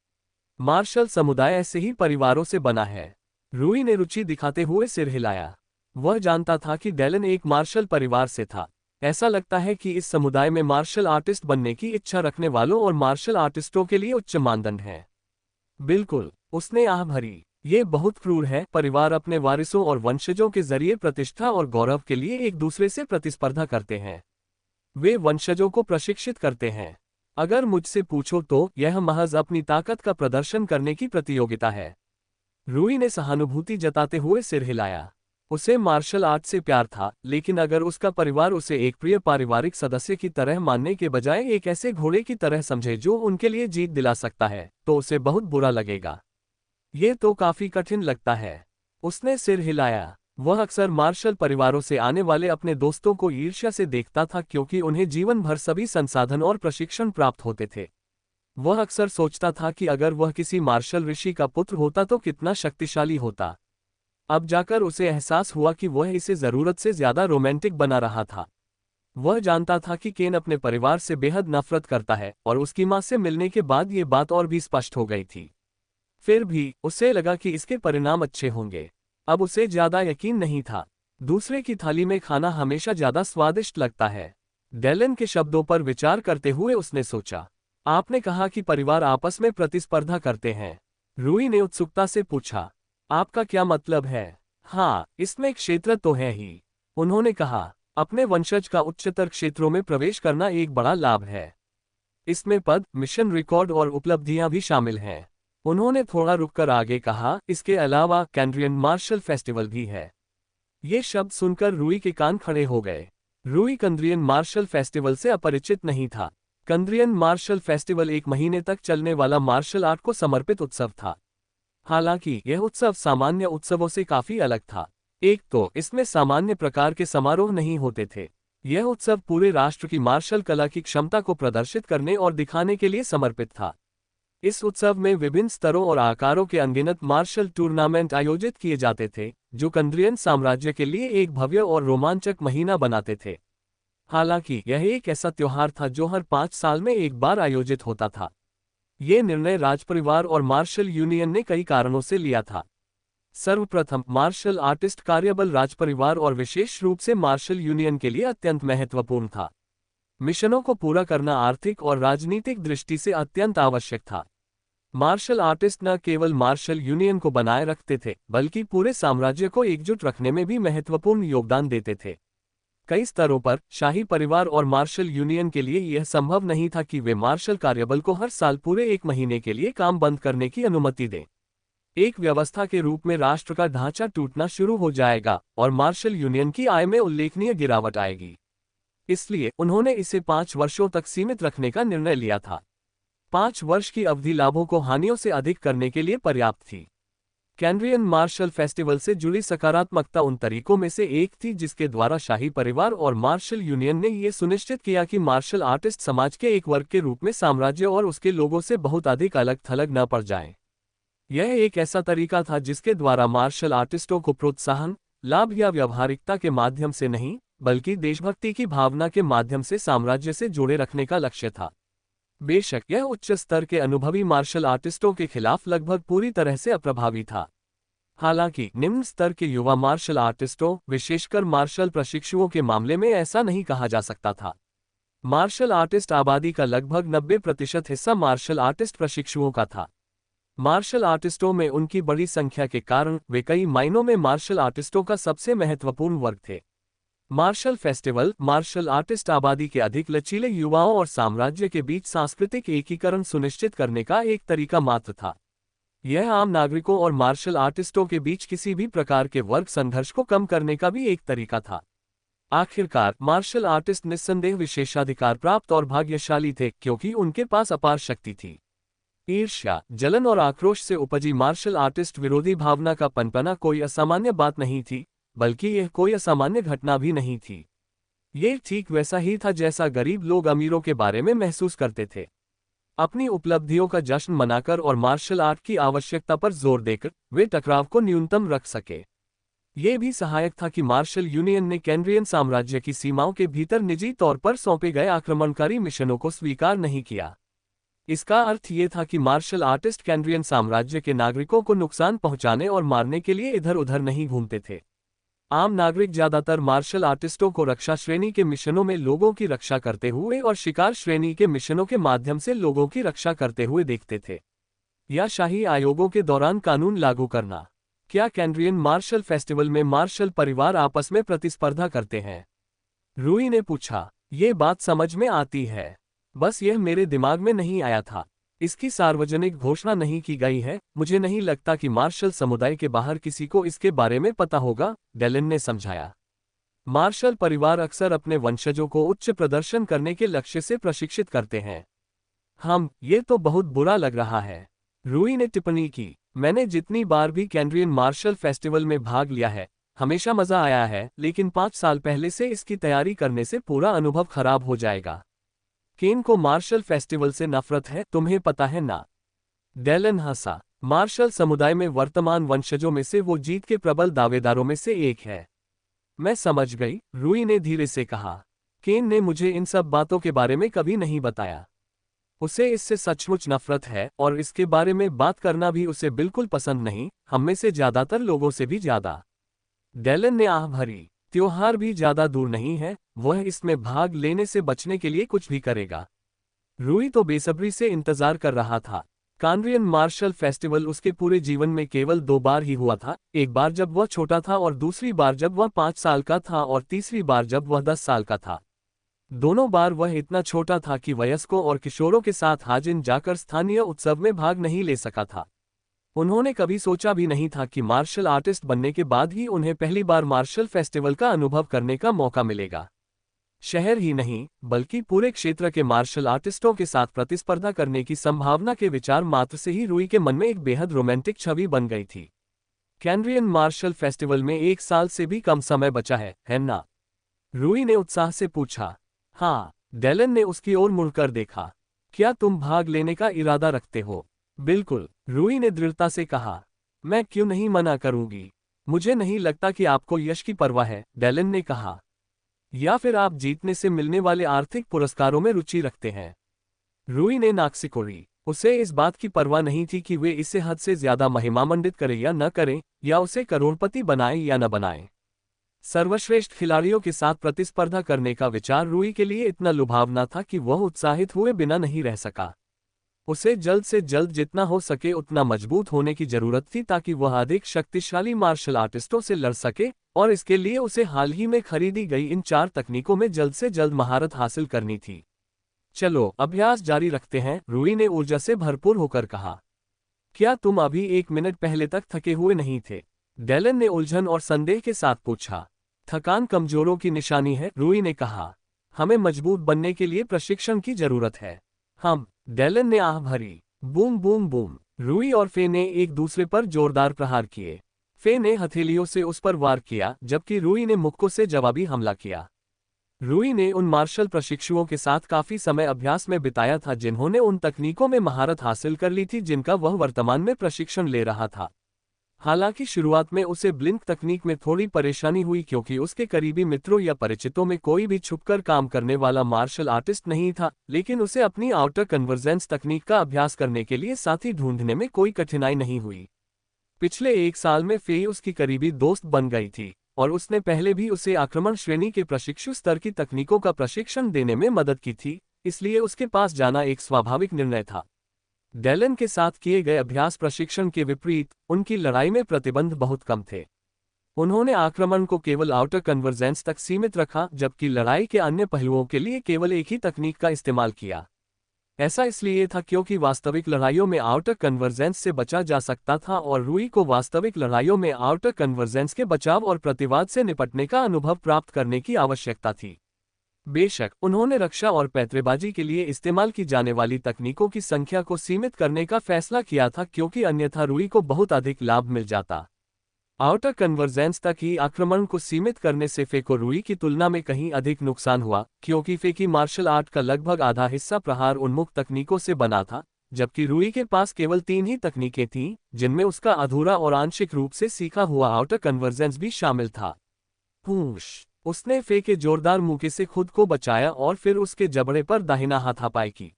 S1: मार्शल समुदाय ऐसे ही परिवारों से बना है। रूई ने रुचि दिखाते हुए सिर हिलाया। वह जानता था कि डेलन एक मार्शल परिवार से था। ऐसा लगता है कि इस समुदाय में मार्शल आर्टिस्ट बनने की इच्छा रखने वालों और मार्शल आर्टिस्टों के लिए उच्च मानदंड हैं। बिल्कुल, उसने आह भरी। ये बहुत क्रूर है। परिवार अपने वारिसों और वंशजों के जरिए प्रतिष्ठा और गौरव के लिए एक दूसरे से प्रतिस्पर्धा करते हैं। वे वंशजों को प्रशिक्षित करते हैं। अगर मुझसे पूछो तो यह महज अपनी ताकत का प्रदर्शन करने की प्रतियोगिता है। रूई ने सहानुभूति जताते हुए सिर हिलाया। उसे मार्शल आर्ट से प्यार था, लेकिन अगर उसका परिवार उसे एक प्रिय पारिवारिक सदस्य की तरह मानने के बजाय एक ऐसे घोड़े की तरह समझे जो उनके लिए जीत दिला सकता है, तो उसे बहुत बुरा लगेगा। ये तो काफी कठिन लगता है। उसने सिर हिलाया। वह अक्सर मार्शल परिवारों से आने वाले अपने दोस्तों को ईर्ष्या से देखता था, क्योंकि उन्हें जीवन भर सभी संसाधन और प्रशिक्षण प्राप्त होते थे। वह अक्सर सोचता था कि अगर वह किसी मार्शल ऋषि का पुत्र होता तो कितना शक्तिशाली होता। अब जाकर उसे एहसास हुआ कि वह इसे जरूरत से ज्यादा रोमांटिक बना रहा था। वह जानता था कि केन अपने परिवार से बेहद नफरत करता है, और उसकी मां से मिलने के बाद ये बात और भी स्पष्ट हो गई थी। फिर भी उसे लगा कि इसके परिणाम अच्छे होंगे। अब उसे ज्यादा यकीन नहीं था। दूसरे की थाली में खाना हमेशा ज्यादा स्वादिष्ट लगता है। डेलन के शब्दों पर विचार करते हुए उसने सोचा, आपने कहा कि परिवार आपस में प्रतिस्पर्धा करते हैं। रूई ने उत्सुकता से पूछा, आपका क्या मतलब है? हाँ, इसमें क्षेत्र तो है ही। उन्होंने कहा, अपने वंशज का उच्चतर क्षेत्रों में प्रवेश करना एक बड़ा लाभ है। इसमें पद, मिशन रिकॉर्ड और उपलब्धियां भी शामिल हैं। उन्होंने थोड़ा रुककर आगे कहा, इसके अलावा कैंड्रियन मार्शल फेस्टिवल भी है। ये शब्द सुनकर रूई के कान खड़े हो गए। रूई कंद्रियन मार्शल फेस्टिवल से अपरिचित नहीं था। कंद्रियन मार्शल फेस्टिवल 1 महीने तक चलने वाला मार्शल आर्ट को समर्पित उत्सव था। हालांकि यह उत्सव सामान्य उत्सवों से काफी अलग था। एक तो इसमें सामान्य प्रकार के समारोह नहीं होते थे। यह उत्सव पूरे राष्ट्र की मार्शल कला की क्षमता को प्रदर्शित करने और दिखाने के लिए समर्पित था। इस उत्सव में विभिन्न स्तरों और आकारों के अनगिनत मार्शल टूर्नामेंट आयोजित किए जाते थे, जो कंद्रियन साम्राज्य के लिए एक भव्य और रोमांचक महीना बनाते थे। हालांकि यह एक ऐसा त्योहार था जो हर 5 साल में एक बार आयोजित होता था। ये निर्णय राजपरिवार और मार्शल यूनियन ने कई कारणों से लिया था। सर्वप्रथम, मार्शल आर्टिस्ट कार्यबल राजपरिवार और विशेष रूप से मार्शल यूनियन के लिए अत्यंत महत्वपूर्ण था। मिशनों को पूरा करना आर्थिक और राजनीतिक दृष्टि से अत्यंत आवश्यक था। मार्शल आर्टिस्ट न केवल मार्शल यूनियन को बनाए रखते थे, बल्कि पूरे साम्राज्य को एकजुट रखने में भी महत्वपूर्ण योगदान देते थे। कई स्तरों पर शाही परिवार और मार्शल यूनियन के लिए यह संभव नहीं था कि वे मार्शल कार्यबल को हर साल पूरे 1 महीने के लिए काम बंद करने की अनुमति दें। एक व्यवस्था के रूप में राष्ट्र का ढांचा टूटना शुरू हो जाएगा और मार्शल यूनियन की आय में उल्लेखनीय गिरावट आएगी। इसलिए उन्होंने इसे 5 वर्षों तक सीमित रखने का निर्णय लिया था। 5 वर्ष की अवधि लाभों को हानियों से अधिक करने के लिए पर्याप्त थी। कैंड्रियन मार्शल फेस्टिवल से जुड़ी सकारात्मकता उन तरीकों में से एक थी जिसके द्वारा शाही परिवार और मार्शल यूनियन ने यह सुनिश्चित किया कि मार्शल आर्टिस्ट समाज के एक वर्ग के रूप में साम्राज्य और उसके लोगों से बहुत अधिक अलग थलग न पड़ जाएं। यह एक ऐसा तरीका था जिसके द्वारा मार्शल आर्टिस्टों को प्रोत्साहन, लाभ या व्यावहारिकता के माध्यम से नहीं, बल्कि देशभक्ति की भावना के माध्यम से साम्राज्य से जोड़े रखने का लक्ष्य था। बेशक यह उच्च स्तर के अनुभवी मार्शल आर्टिस्टों के खिलाफ लगभग पूरी तरह से अप्रभावी था। हालांकि निम्न स्तर के युवा मार्शल आर्टिस्टों, विशेषकर मार्शल प्रशिक्षुओं के मामले में ऐसा नहीं कहा जा सकता था। मार्शल आर्टिस्ट आबादी का लगभग 90% हिस्सा मार्शल आर्टिस्ट प्रशिक्षुओं का था। मार्शल आर्टिस्टों में उनकी बड़ी संख्या के कारण वे कई मायनों में मार्शल आर्टिस्टों का सबसे महत्वपूर्ण वर्ग थे। मार्शल फेस्टिवल मार्शल आर्टिस्ट आबादी के अधिक लचीले युवाओं और साम्राज्य के बीच सांस्कृतिक एकीकरण सुनिश्चित करने का एक तरीका मात्र था। यह आम नागरिकों और मार्शल आर्टिस्टों के बीच किसी भी प्रकार के वर्ग संघर्ष को कम करने का भी एक तरीका था। आखिरकार मार्शल आर्टिस्ट निस्संदेह विशेषाधिकार प्राप्त और भाग्यशाली थे, क्योंकि उनके पास अपार शक्ति थी। ईर्ष्या, जलन और आक्रोश से उपजी मार्शल आर्टिस्ट विरोधी भावना का पनपना कोई असामान्य बात नहीं थी, बल्कि यह कोई असामान्य घटना भी नहीं थी। ये ठीक वैसा ही था जैसा गरीब लोग अमीरों के बारे में महसूस करते थे। अपनी उपलब्धियों का जश्न मनाकर और मार्शल आर्ट की आवश्यकता पर जोर देकर वे टकराव को न्यूनतम रख सके। ये भी सहायक था कि मार्शल यूनियन ने कैंड्रियन साम्राज्य की सीमाओं के भीतर निजी तौर पर सौंपे गए आक्रमणकारी मिशनों को स्वीकार नहीं किया। इसका अर्थ ये था कि मार्शल आर्टिस्ट कैंड्रियन साम्राज्य के नागरिकों को नुकसान पहुंचाने और मारने के लिए इधर उधर नहीं घूमते थे। आम नागरिक ज्यादातर मार्शल आर्टिस्टों को रक्षा श्रेणी के मिशनों में लोगों की रक्षा करते हुए और शिकार श्रेणी के मिशनों के माध्यम से लोगों की रक्षा करते हुए देखते थे। या शाही आयोगों के दौरान कानून लागू करना। क्या कैंड्रियन मार्शल फेस्टिवल में मार्शल परिवार आपस में प्रतिस्पर्धा करते हैं? रूई ने पूछा। ये बात समझ में आती है, बस यह मेरे दिमाग में नहीं आया था। इसकी सार्वजनिक घोषणा नहीं की गई है। मुझे नहीं लगता कि मार्शल समुदाय के बाहर किसी को इसके बारे में पता होगा, डेलन ने समझाया। मार्शल परिवार अक्सर अपने वंशजों को उच्च प्रदर्शन करने के लक्ष्य से प्रशिक्षित करते हैं। ये तो बहुत बुरा लग रहा है, रूई ने टिप्पणी की। मैंने जितनी बार भी कैंड्रियन मार्शल फेस्टिवल में भाग लिया है, हमेशा मजा आया है, लेकिन 5 साल पहले से इसकी तैयारी करने से पूरा अनुभव खराब हो जाएगा। केन को मार्शल फेस्टिवल से नफरत है, तुम्हें पता है ना? डेलन हंसा। मार्शल समुदाय में वर्तमान वंशजों में से वो जीत के प्रबल दावेदारों में से एक है। मैं समझ गई, रूई ने धीरे से कहा। केन ने मुझे इन सब बातों के बारे में कभी नहीं बताया। उसे इससे सचमुच नफरत है और इसके बारे में बात करना भी उसे बिल्कुल पसंद नहीं, हम में से ज्यादातर लोगों से भी ज्यादा। डेलन ने आह भरी। त्योहार भी ज्यादा दूर नहीं है, वह इसमें भाग लेने से बचने के लिए कुछ भी करेगा। रूई तो बेसब्री से इंतजार कर रहा था। कानरियन मार्शल फेस्टिवल उसके पूरे जीवन में केवल 2 बार ही हुआ था, एक बार जब वह छोटा था और दूसरी बार जब वह 5 साल का था और तीसरी बार जब वह 10 साल का था। दोनों बार वह इतना छोटा था कि वयस्कों और किशोरों के साथ हाजिन जाकर स्थानीय उत्सव में भाग नहीं ले सका था। उन्होंने कभी सोचा भी नहीं था कि मार्शल आर्टिस्ट बनने के बाद ही उन्हें पहली बार मार्शल फेस्टिवल का अनुभव करने का मौका मिलेगा। शहर ही नहीं बल्कि पूरे क्षेत्र के मार्शल आर्टिस्टों के साथ प्रतिस्पर्धा करने की संभावना के विचार मात्र से ही रूई के मन में एक बेहद रोमांटिक छवि बन गई थी। कैनरियन मार्शल फेस्टिवल में 1 साल से भी कम समय बचा है ना? रूई ने उत्साह से पूछा। हाँ, डेलन ने उसकी ओर मुड़कर देखा। क्या तुम भाग लेने का इरादा रखते हो? बिल्कुल, रूई ने दृढ़ता से कहा। मैं क्यों नहीं मना करूंगी। मुझे नहीं लगता कि आपको यश की परवाह है, डेलन ने कहा। या फिर आप जीतने से मिलने वाले आर्थिक पुरस्कारों में रुचि रखते हैं? रूई ने नाक सिकोड़ी। उसे इस बात की परवाह नहीं थी कि वे इसे हद से ज्यादा महिमामंडित करें या न करें, या उसे करोड़पति बनाएं या न बनाएं। सर्वश्रेष्ठ खिलाड़ियों के साथ प्रतिस्पर्धा करने का विचार रूई के लिए इतना लुभावना था कि वह उत्साहित हुए बिना नहीं रह सका। उसे जल्द से जल्द जितना हो सके उतना मजबूत होने की जरूरत थी ताकि वह अधिक शक्तिशाली मार्शल आर्टिस्टों से लड़ सके, और इसके लिए उसे हाल ही में खरीदी गई इन 4 तकनीकों में जल्द से जल्द महारत हासिल करनी थी। चलो अभ्यास जारी रखते हैं, रूई ने ऊर्जा से भरपूर होकर कहा। क्या तुम अभी 1 मिनट पहले तक थके हुए नहीं थे? डेलन ने उलझन और संदेह के साथ पूछा। थकान कमजोरों की निशानी है, रूई ने कहा। हमें मजबूत बनने के लिए प्रशिक्षण की जरूरत है। डेलन ने आह भरी। Boom boom boom. रूई और फे ने एक दूसरे पर जोरदार प्रहार किए। फे ने हथेलियों से उस पर वार किया जबकि रूई ने मुक्कों से जवाबी हमला किया। रूई ने उन मार्शल प्रशिक्षुओं के साथ काफी समय अभ्यास में बिताया था जिन्होंने उन तकनीकों में महारत हासिल कर ली थी जिनका वह वर्तमान में प्रशिक्षण ले रहा था। हालांकि शुरुआत में उसे ब्लिंक तकनीक में थोड़ी परेशानी हुई क्योंकि उसके करीबी मित्रों या परिचितों में कोई भी छुपकर काम करने वाला मार्शल आर्टिस्ट नहीं था, लेकिन उसे अपनी आउटर कन्वर्जेंस तकनीक का अभ्यास करने के लिए साथी ढूंढने में कोई कठिनाई नहीं हुई। पिछले 1 साल में फे उसकी करीबी दोस्त बन गई थी और उसने पहले भी उसे आक्रमण श्रेणी के प्रशिक्षु स्तर की तकनीकों का प्रशिक्षण देने में मदद की थी, इसलिए उसके पास जाना एक स्वाभाविक निर्णय था। डेलन के साथ किए गए अभ्यास प्रशिक्षण के विपरीत उनकी लड़ाई में प्रतिबंध बहुत कम थे। उन्होंने आक्रमण को केवल आउटर कन्वर्जेंस तक सीमित रखा जबकि लड़ाई के अन्य पहलुओं के लिए केवल एक ही तकनीक का इस्तेमाल किया। ऐसा इसलिए था क्योंकि वास्तविक लड़ाइयों में आउटर कन्वर्जेंस से बचा जा सकता था और रूई को वास्तविक लड़ाइयों में आउटर कन्वर्जेंस के बचाव और प्रतिवाद से निपटने का अनुभव प्राप्त करने की आवश्यकता थी। बेशक उन्होंने रक्षा और पैंतरेबाजी के लिए इस्तेमाल की जाने वाली तकनीकों की संख्या को सीमित करने का फैसला किया था क्योंकि अन्यथा रूई को बहुत अधिक लाभ मिल जाता। आउटर कन्वर्जेंस तक ही आक्रमण को सीमित करने से फे को रूई की तुलना में कहीं अधिक नुकसान हुआ क्योंकि फे की मार्शल आर्ट का लगभग आधा हिस्सा प्रहार उन्मुख तकनीकों से बना था, जबकि रूई के पास केवल 3 ही तकनीकें थीं जिनमें उसका अधूरा और आंशिक रूप से सीखा हुआ आउटर कन्वर्जेंस भी शामिल था। उसने फे के जोरदार मुक्के से खुद को बचाया और फिर उसके जबड़े पर दाहिना हाथापाई की।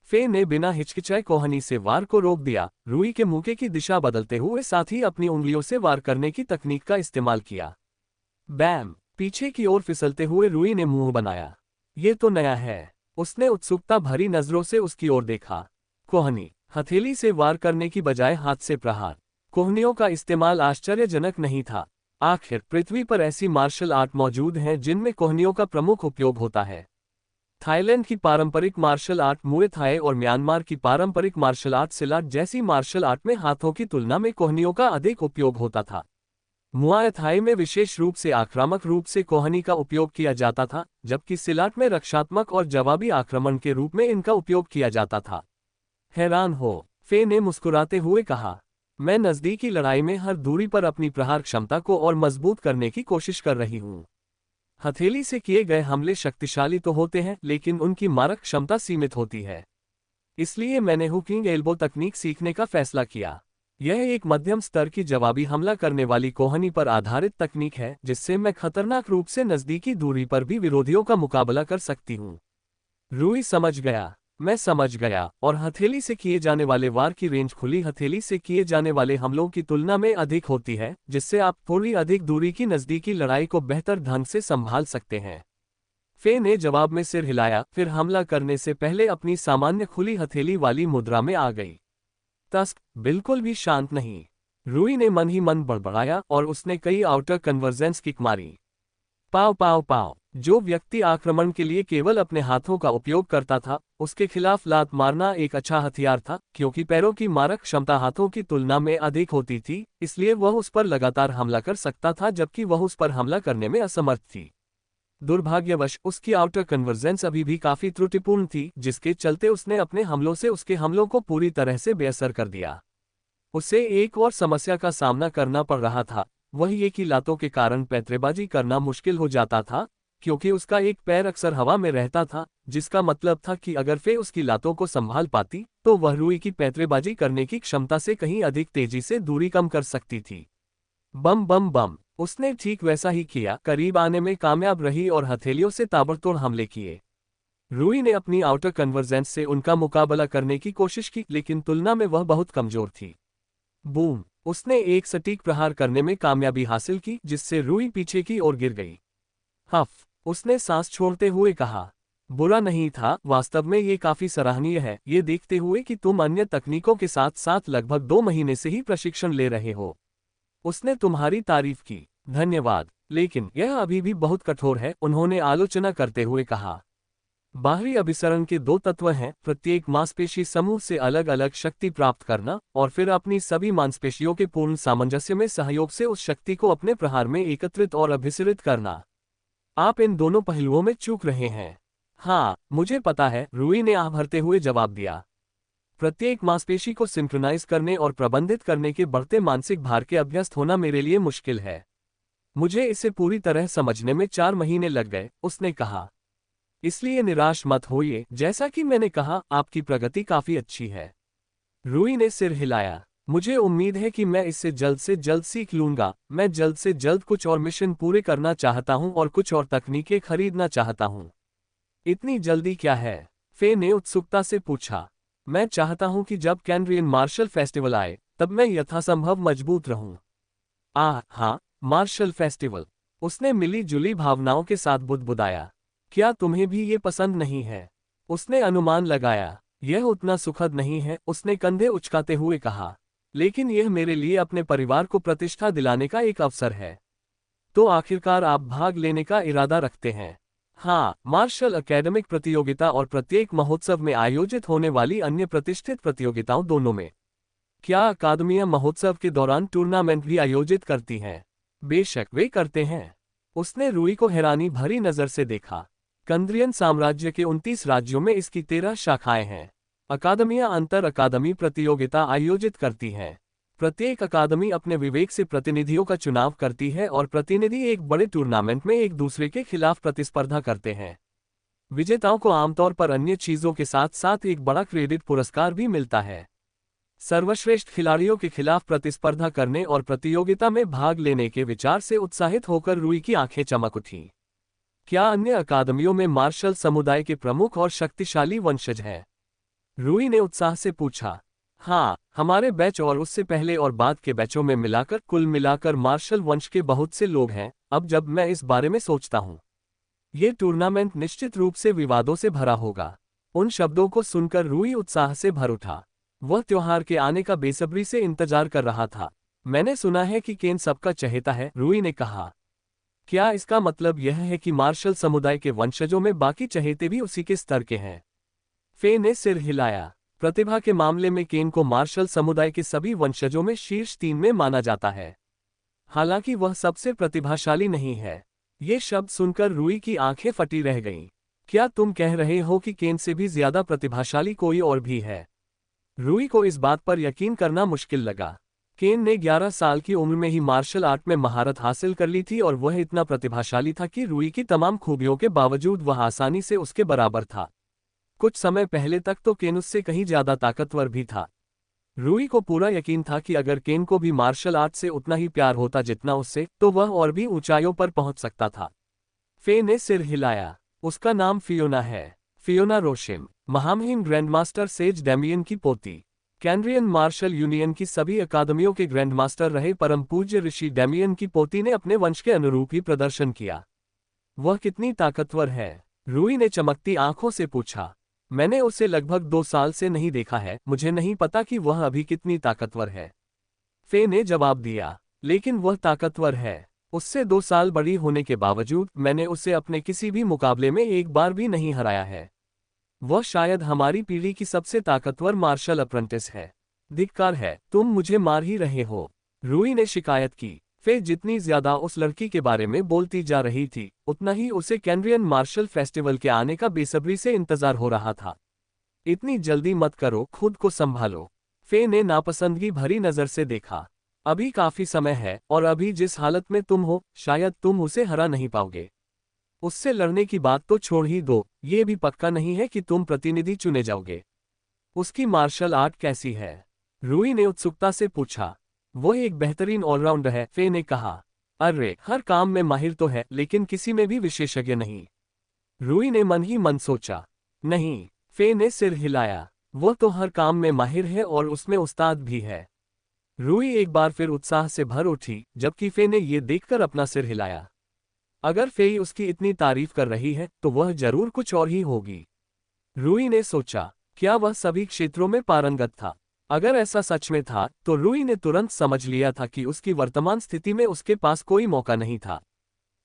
S1: फे ने बिना हिचकिचाए कोहनी से वार को रोक दिया, रूई के मुक्के की दिशा बदलते हुए साथ ही अपनी उंगलियों से वार करने की तकनीक का इस्तेमाल किया। बैम! पीछे की ओर फिसलते हुए रूई ने मुंह बनाया। ये तो नया है। उसने उत्सुकता भरी नजरों से उसकी ओर देखा। कोहनी, हथेली से वार करने की बजाय हाथ से प्रहार। कोहनियों का इस्तेमाल आश्चर्यजनक नहीं था। आखिर पृथ्वी पर ऐसी मार्शल आर्ट मौजूद हैं जिनमें कोहनियों का प्रमुख उपयोग होता है। थाईलैंड की पारंपरिक मार्शल आर्ट मुए थाई और म्यांमार की पारंपरिक मार्शल आर्ट सिलाट जैसी मार्शल आर्ट में हाथों की तुलना में कोहनियों का अधिक उपयोग होता था। मुआय थाई में विशेष रूप से आक्रामक रूप से कोहनी का उपयोग किया जाता था, जबकि सिलाट में रक्षात्मक और जवाबी आक्रमण के रूप में इनका उपयोग किया जाता था। हैरान हो, फे ने मुस्कुराते हुए कहा। मैं नजदीकी लड़ाई में हर दूरी पर अपनी प्रहार क्षमता को और मजबूत करने की कोशिश कर रही हूँ। हथेली से किए गए हमले शक्तिशाली तो होते हैं लेकिन उनकी मारक क्षमता सीमित होती है। इसलिए मैंने हुकिंग एल्बो तकनीक सीखने का फैसला किया। यह एक मध्यम स्तर की जवाबी हमला करने वाली कोहनी पर आधारित तकनीक है जिससे मैं खतरनाक रूप से नजदीकी दूरी पर भी विरोधियों का मुकाबला कर सकती हूँ। रूई समझ गया। मैं समझ गया, और हथेली से किए जाने वाले वार की रेंज खुली हथेली से किए जाने वाले हमलों की तुलना में अधिक होती है, जिससे आप थोड़ी अधिक दूरी की नज़दीकी लड़ाई को बेहतर ढंग से संभाल सकते हैं। फे ने जवाब में सिर हिलाया, फिर हमला करने से पहले अपनी सामान्य खुली हथेली वाली मुद्रा में आ गई। तस्क बिल्कुल भी शांत नहीं। रूई ने मन ही मन बड़बड़ाया और उसने कई आउटर कन्वर्जेंस किक मारी। पाव पाव पाव। जो व्यक्ति आक्रमण के लिए केवल अपने हाथों का उपयोग करता था, उसके खिलाफ लात मारना एक अच्छा हथियार था, क्योंकि पैरों की मारक क्षमता हाथों की तुलना में अधिक होती थी, इसलिए वह उस पर लगातार हमला कर सकता था जबकि वह उस पर हमला करने में असमर्थ थी। दुर्भाग्यवश उसकी आउटर कन्वर्जेंस अभी भी काफी त्रुटिपूर्ण थी, जिसके चलते उसने अपने हमलों से उसके हमलों को पूरी तरह से बेअसर कर दिया। उसे एक और समस्या का सामना करना पड़ रहा था, वह ये कि लातों के कारण पैंतरेबाजी करना मुश्किल हो जाता था, क्योंकि उसका एक पैर अक्सर हवा में रहता था, जिसका मतलब था कि अगर फे उसकी लातों को संभाल पाती, तो वह रूई की पैंतरेबाजी करने की क्षमता से कहीं अधिक तेजी से दूरी कम कर सकती थी। बम बम बम। उसने ठीक वैसा ही किया, करीब आने में कामयाब रही और हथेलियों से ताबड़तोड़ हमले किए। रूई ने अपनी आउटर कन्वर्जेंस से उनका मुकाबला करने की कोशिश की, लेकिन तुलना में वह बहुत कमजोर थी। बूम। उसने एक सटीक प्रहार करने में कामयाबी हासिल की, जिससे रूई पीछे की ओर गिर गई। हफ। उसने सांस छोड़ते हुए कहा, बुरा नहीं था, वास्तव में ये काफी सराहनीय है, ये देखते हुए कि तुम अन्य तकनीकों के साथ साथ लगभग 2 महीने से ही प्रशिक्षण ले रहे हो। उसने तुम्हारी तारीफ की। धन्यवाद, लेकिन यह अभी भी बहुत कठोर है, उन्होंने आलोचना करते हुए कहा। बाहरी अभिसरण के 2 तत्व हैं, प्रत्येक मांसपेशी समूह से अलग अलग शक्ति प्राप्त करना और फिर अपनी सभी मांसपेशियों के पूर्ण सामंजस्य में सहयोग से उस शक्ति को अपने प्रहार में एकत्रित और अभिसरित करना। आप इन दोनों पहलुओं में चूक रहे हैं। हाँ, मुझे पता है, रूई ने आह भरते हुए जवाब दिया। प्रत्येक मांसपेशी को सिंक्रोनाइज करने और प्रबंधित करने के बढ़ते मानसिक भार के अभ्यस्त होना मेरे लिए मुश्किल है। मुझे इसे पूरी तरह समझने में 4 महीने लग गए, उसने कहा। इसलिए निराश मत होइए, जैसा कि मैंने कहा, आपकी प्रगति काफी अच्छी है। रूई ने सिर हिलाया। मुझे उम्मीद है कि मैं इससे जल्द से जल्द सीख लूंगा। मैं जल्द से जल्द कुछ और मिशन पूरे करना चाहता हूं और कुछ और तकनीकें खरीदना चाहता हूं। इतनी जल्दी क्या है? फे ने उत्सुकता से पूछा। मैं चाहता हूं कि जब कैनरियन मार्शल फेस्टिवल आए, तब मैं यथासंभव मजबूत रहूं। हाँ, मार्शल फेस्टिवल। उसने मिली जुली भावनाओं के साथ बुदबुदाया। क्या तुम्हें भी ये पसंद नहीं है? उसने अनुमान लगाया। यह उतना सुखद नहीं है, उसने कंधे उचकाते हुए कहा। लेकिन यह मेरे लिए अपने परिवार को प्रतिष्ठा दिलाने का एक अवसर है। तो आखिरकार आप भाग लेने का इरादा रखते हैं? हाँ, मार्शल अकेडमिक प्रतियोगिता और प्रत्येक महोत्सव में आयोजित होने वाली अन्य प्रतिष्ठित प्रतियोगिताओं दोनों में। क्या अकादमियां महोत्सव के दौरान टूर्नामेंट भी आयोजित करती हैं? बेशक वे करते हैं। उसने रूई को हैरानी भरी नजर से देखा। कंद्रियन साम्राज्य के 29 राज्यों में इसकी 13 शाखाएं हैं। अकादमियां अंतर अकादमी प्रतियोगिता आयोजित करती हैं। प्रत्येक अकादमी अपने विवेक से प्रतिनिधियों का चुनाव करती है और प्रतिनिधि एक बड़े टूर्नामेंट में एक दूसरे के खिलाफ प्रतिस्पर्धा करते हैं। विजेताओं को आमतौर पर अन्य चीजों के साथ साथ एक बड़ा क्रेडिट पुरस्कार भी मिलता है। सर्वश्रेष्ठ खिलाड़ियों के खिलाफ प्रतिस्पर्धा करने और प्रतियोगिता में भाग लेने के विचार से उत्साहित होकर रूई की आंखें चमक उठीं। क्या अन्य अकादमियों में मार्शल समुदाय के प्रमुख और शक्तिशाली वंशज हैं? रूई ने उत्साह से पूछा। हाँ, हमारे बैच और उससे पहले और बाद के बैचों में मिलाकर कुल मिलाकर मार्शल वंश के बहुत से लोग हैं। अब जब मैं इस बारे में सोचता हूँ, ये टूर्नामेंट निश्चित रूप से विवादों से भरा होगा। उन शब्दों को सुनकर रूई उत्साह से भर उठा। वह त्योहार के आने का बेसब्री से इंतजार कर रहा था। मैंने सुना है कि केन सबका चहेता है, रूई ने कहा। क्या इसका मतलब यह है कि मार्शल समुदाय के वंशजों में बाकी चहेते भी उसी के स्तर के हैं? फे ने सिर हिलाया। प्रतिभा के मामले में केन को मार्शल समुदाय के सभी वंशजों में शीर्ष 3 में माना जाता है। हालांकि वह सबसे प्रतिभाशाली नहीं है। ये शब्द सुनकर रूई की आंखें फटी रह गईं। क्या तुम कह रहे हो कि केन से भी ज्यादा प्रतिभाशाली कोई और भी है? रूई को इस बात पर यकीन करना मुश्किल लगा। केन ने 11 साल की उम्र में ही मार्शल आर्ट में महारत हासिल कर ली थी और वह इतना प्रतिभाशाली था कि रूई की तमाम खूबियों के बावजूद वह आसानी से उसके बराबर था। कुछ समय पहले तक तो केन उससे कहीं ज्यादा ताकतवर भी था। रूई को पूरा यकीन था कि अगर केन को भी मार्शल आर्ट से उतना ही प्यार होता जितना उससे, तो वह और भी ऊंचाइयों पर पहुंच सकता था। फे ने सिर हिलाया। उसका नाम फियोना है। फियोना रोशिम। महामहिम ग्रैंडमास्टर सेज डैमियन की पोती। कैनरियन मार्शल यूनियन की सभी अकादमियों के ग्रैंडमास्टर रहे परम पूज्य ऋषि डैमियन की पोती ने अपने वंश के अनुरूप ही प्रदर्शन किया। वह कितनी ताकतवर है? रूई ने चमकती आंखों से पूछा। मैंने उसे लगभग 2 साल से नहीं देखा है, मुझे नहीं पता कि वह अभी कितनी ताकतवर है। फे ने जवाब दिया। लेकिन वह ताकतवर है। उससे 2 साल बड़ी होने के बावजूद मैंने उसे अपने किसी भी मुकाबले में एक बार भी नहीं हराया है। वह शायद हमारी पीढ़ी की सबसे ताकतवर मार्शल अप्रेंटिस है। धिक्कार है, तुम मुझे मार ही रहे हो, रूई ने शिकायत की। फे जितनी ज्यादा उस लड़की के बारे में बोलती जा रही थी, उतना ही उसे कैनरियन मार्शल फेस्टिवल के आने का बेसब्री से इंतजार हो रहा था। इतनी जल्दी मत करो, खुद को संभालो। फे ने नापसंदगी भरी नजर से देखा। अभी काफी समय है, और अभी जिस हालत में तुम हो, शायद तुम उसे हरा नहीं पाओगे। उससे लड़ने की बात तो छोड़ ही दो, ये भी पक्का नहीं है कि तुम प्रतिनिधि चुने जाओगे। उसकी मार्शल आर्ट कैसी है? रूई ने उत्सुकता से पूछा। वो एक बेहतरीन ऑलराउंडर है, फे ने कहा। अरे, हर काम में माहिर तो है, लेकिन किसी में भी विशेषज्ञ नहीं। रूई ने मन ही मन सोचा। नहीं, फे ने सिर हिलाया। वो तो हर काम में माहिर है और उसमें उस्ताद भी है। रूई एक बार फिर उत्साह से भर उठी, जबकि फे ने ये देखकर अपना सिर हिलाया। अगर फेई उसकी इतनी तारीफ कर रही है, तो वह जरूर कुछ और ही होगी। रूई ने सोचा, क्या वह सभी क्षेत्रों में पारंगत था? अगर ऐसा सच में था, तो रूई ने तुरंत समझ लिया था कि उसकी वर्तमान स्थिति में उसके पास कोई मौका नहीं था।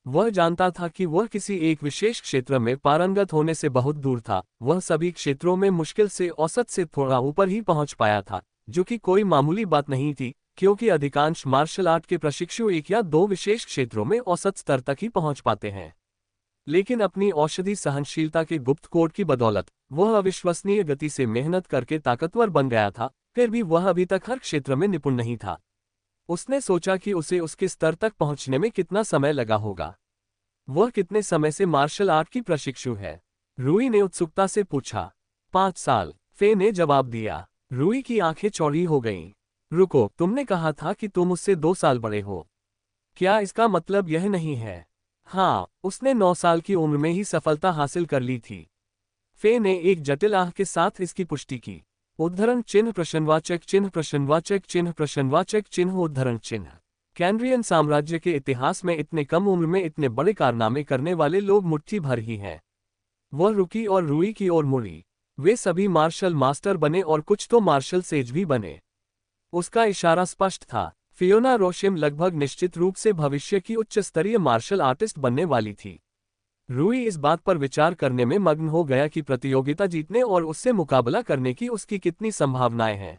S1: वह जानता था कि वह किसी एक विशेष क्षेत्र में पारंगत होने से बहुत दूर था। वह सभी क्षेत्रों में मुश्किल से औसत से थोड़ा ऊपर ही पहुंच पाया था, जो कि कोई मामूली बात नहीं थी, क्योंकि अधिकांश मार्शल आर्ट के प्रशिक्षु 1 या 2 विशेष क्षेत्रों में औसत स्तर तक ही पहुंच पाते हैं। लेकिन अपनी औषधि सहनशीलता के गुप्त कोड की बदौलत वह अविश्वसनीय गति से मेहनत करके ताकतवर बन गया था। फिर भी वह अभी तक हर क्षेत्र में निपुण नहीं था। उसने सोचा कि उसे उसके स्तर तक पहुंचने में कितना समय लगा होगा। वह कितने समय से मार्शल आर्ट की प्रशिक्षु है? रूई ने उत्सुकता से पूछा। 5 साल, फे ने जवाब दिया। रूई की आंखें चौड़ी हो गईं। रुको, तुमने कहा था कि तुम उससे 2 साल बड़े हो। क्या इसका मतलब यह नहीं है? हाँ, उसने 9 साल की उम्र में ही सफलता हासिल कर ली थी। फे ने एक जटिल आह के साथ इसकी पुष्टि की। उद्धरण चिन्ह प्रश्नवाचक चिन्ह प्रश्नवाचक चिन्ह प्रश्नवाचक चिन्ह उद्धरण चिन्ह। कैनरियन साम्राज्य के इतिहास में इतने कम उम्र में इतने बड़े कारनामे करने वाले लोग मुट्ठी भर ही हैं। वह रुकी और रूई की ओर मुड़ी। वे सभी मार्शल मास्टर बने और कुछ तो मार्शल सेज भी बने। उसका इशारा स्पष्ट था। फियोना रोशेम लगभग निश्चित रूप से भविष्य की उच्च स्तरीय मार्शल आर्टिस्ट बनने वाली थी। रूई इस बात पर विचार करने में मग्न हो गया कि प्रतियोगिता जीतने और उससे मुकाबला करने की उसकी कितनी संभावनाएं हैं।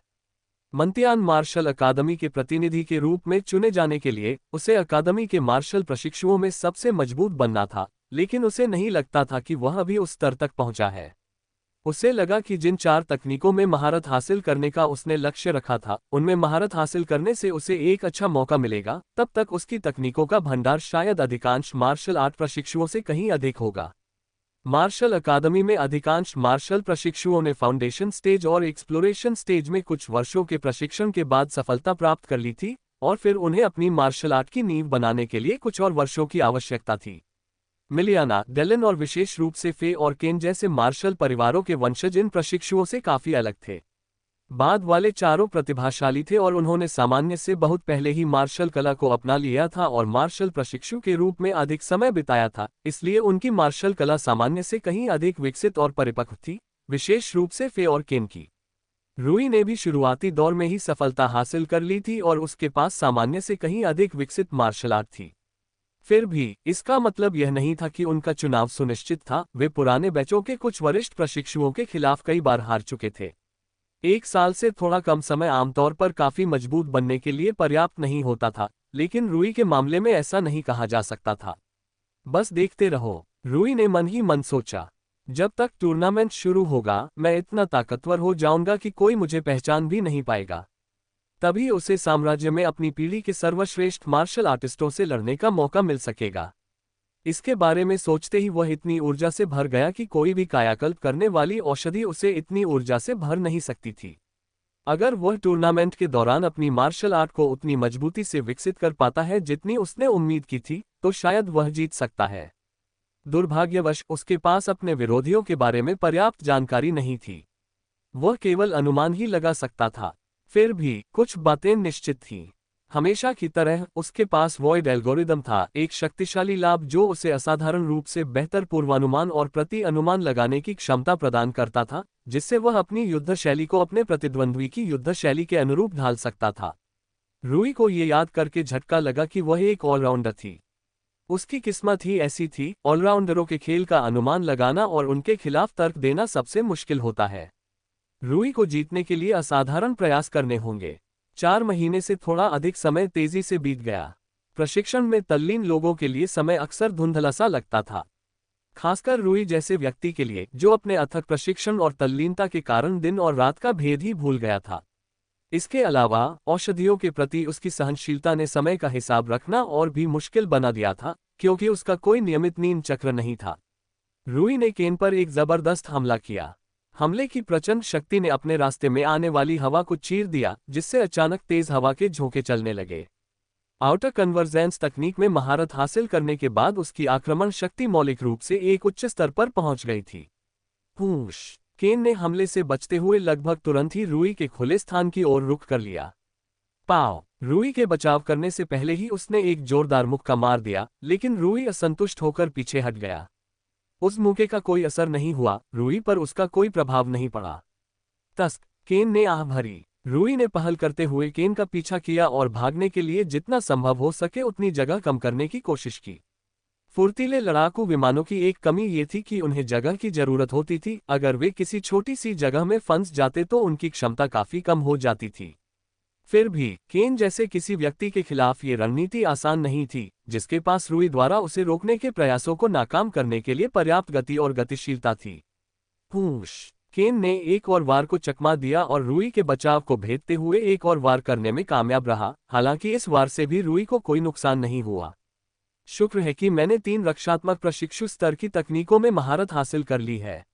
S1: मंतियान मार्शल अकादमी के प्रतिनिधि के रूप में चुने जाने के लिए उसे अकादमी के मार्शल प्रशिक्षुओं में सबसे मजबूत बनना था, लेकिन उसे नहीं लगता था कि वह अभी उस स्तर तक पहुंचा है। उसे लगा कि जिन 4 तकनीकों में महारत हासिल करने का उसने लक्ष्य रखा था, उनमें महारत हासिल करने से उसे एक अच्छा मौका मिलेगा। तब तक उसकी तकनीकों का भंडार शायद अधिकांश मार्शल आर्ट प्रशिक्षुओं से कहीं अधिक होगा। मार्शल अकादमी में अधिकांश मार्शल प्रशिक्षुओं ने फाउंडेशन स्टेज और एक्सप्लोरेशन स्टेज में कुछ वर्षों के प्रशिक्षण के बाद सफलता प्राप्त कर ली थी, और फिर उन्हें अपनी मार्शल आर्ट की नींव बनाने के लिए कुछ और वर्षों की आवश्यकता थी। मिलियाना, डेलन और विशेष रूप से फे और केन जैसे मार्शल परिवारों के वंशज इन प्रशिक्षुओं से काफी अलग थे। बाद वाले चारों प्रतिभाशाली थे और उन्होंने सामान्य से बहुत पहले ही मार्शल कला को अपना लिया था और मार्शल प्रशिक्षु के रूप में अधिक समय बिताया था, इसलिए उनकी मार्शल कला सामान्य से कहीं अधिक विकसित और परिपक्व थी, विशेष रूप से फे और केन की। रूई ने भी शुरुआती दौर में ही सफलता हासिल कर ली थी और उसके पास सामान्य से कहीं अधिक विकसित मार्शल आर्ट थी। फिर भी इसका मतलब यह नहीं था कि उनका चुनाव सुनिश्चित था। वे पुराने बैचों के कुछ वरिष्ठ प्रशिक्षुओं के खिलाफ कई बार हार चुके थे। 1 साल से थोड़ा कम समय आमतौर पर काफी मजबूत बनने के लिए पर्याप्त नहीं होता था, लेकिन रूई के मामले में ऐसा नहीं कहा जा सकता था। बस देखते रहो, रूई ने मन ही मन सोचा। जब तक टूर्नामेंट शुरू होगा, मैं इतना ताकतवर हो जाऊंगा कि कोई मुझे पहचान भी नहीं पाएगा। तभी उसे साम्राज्य में अपनी पीढ़ी के सर्वश्रेष्ठ मार्शल आर्टिस्टों से लड़ने का मौका मिल सकेगा। इसके बारे में सोचते ही वह इतनी ऊर्जा से भर गया कि कोई भी कायाकल्प करने वाली औषधि उसे इतनी ऊर्जा से भर नहीं सकती थी। अगर वह टूर्नामेंट के दौरान अपनी मार्शल आर्ट को उतनी मजबूती से विकसित कर पाता है जितनी उसने उम्मीद की थी, तो शायद वह जीत सकता है। दुर्भाग्यवश उसके पास अपने विरोधियों के बारे में पर्याप्त जानकारी नहीं थी। वह केवल अनुमान ही लगा सकता था। फिर भी कुछ बातें निश्चित थीं। हमेशा की तरह उसके पास वॉइड एल्गोरिदम था, एक शक्तिशाली लाभ जो उसे असाधारण रूप से बेहतर पूर्वानुमान और प्रति अनुमान लगाने की क्षमता प्रदान करता था, जिससे वह अपनी युद्ध शैली को अपने प्रतिद्वंद्वी की युद्ध शैली के अनुरूप ढाल सकता था। रूई को ये याद करके झटका लगा कि वह एक ऑलराउंडर थी। उसकी किस्मत ही ऐसी थी, ऑलराउंडरों के खेल का अनुमान लगाना और उनके खिलाफ तर्क देना सबसे मुश्किल होता है। रूई को जीतने के लिए असाधारण प्रयास करने होंगे। 4 महीने से थोड़ा अधिक समय तेजी से बीत गया। प्रशिक्षण में तल्लीन लोगों के लिए समय अक्सर धुंधला सा लगता था, खासकर रूई जैसे व्यक्ति के लिए जो अपने अथक प्रशिक्षण और तल्लीनता के कारण दिन और रात का भेद ही भूल गया था। इसके अलावा औषधियों के प्रति उसकी सहनशीलता ने समय का हिसाब रखना और भी मुश्किल बना दिया था, क्योंकि उसका कोई नियमित नींद चक्र नहीं था। रूई ने केन पर एक जबरदस्त हमला किया। हमले की प्रचंड शक्ति ने अपने रास्ते में आने वाली हवा को चीर दिया, जिससे अचानक तेज हवा के झोंके चलने लगे। आउटर कन्वर्जेंस तकनीक में महारत हासिल करने के बाद उसकी आक्रमण शक्ति मौलिक रूप से एक उच्च स्तर पर पहुंच गई थी। पूश! केन ने हमले से बचते हुए लगभग तुरंत ही रूई के खुले स्थान की ओर रुख कर लिया। पाव! रूई के बचाव करने से पहले ही उसने एक जोरदार मुक्का मार दिया, लेकिन रूई असंतुष्ट होकर पीछे हट गया। उस मुक्के का कोई असर नहीं हुआ, रूई पर उसका कोई प्रभाव नहीं पड़ा। तस्क! केन ने आह भरी। रूई ने पहल करते हुए केन का पीछा किया और भागने के लिए जितना संभव हो सके उतनी जगह कम करने की कोशिश की। फुर्तीले लड़ाकू विमानों की एक कमी ये थी कि उन्हें जगह की जरूरत होती थी। अगर वे किसी छोटी सी जगह में फंस जाते तो उनकी क्षमता काफी कम हो जाती थी। फिर भी केन जैसे किसी व्यक्ति के खिलाफ ये रणनीति आसान नहीं थी, जिसके पास रूई द्वारा उसे रोकने के प्रयासों को नाकाम करने के लिए पर्याप्त गति और गतिशीलता थी। पूश! केन ने एक और वार को चकमा दिया और रूई के बचाव को भेदते हुए एक और वार करने में कामयाब रहा। हालांकि इस वार से भी रूई को कोई नुकसान नहीं हुआ। शुक्र है कि मैंने 3 रक्षात्मक प्रशिक्षु स्तर की तकनीकों में महारत हासिल कर ली है।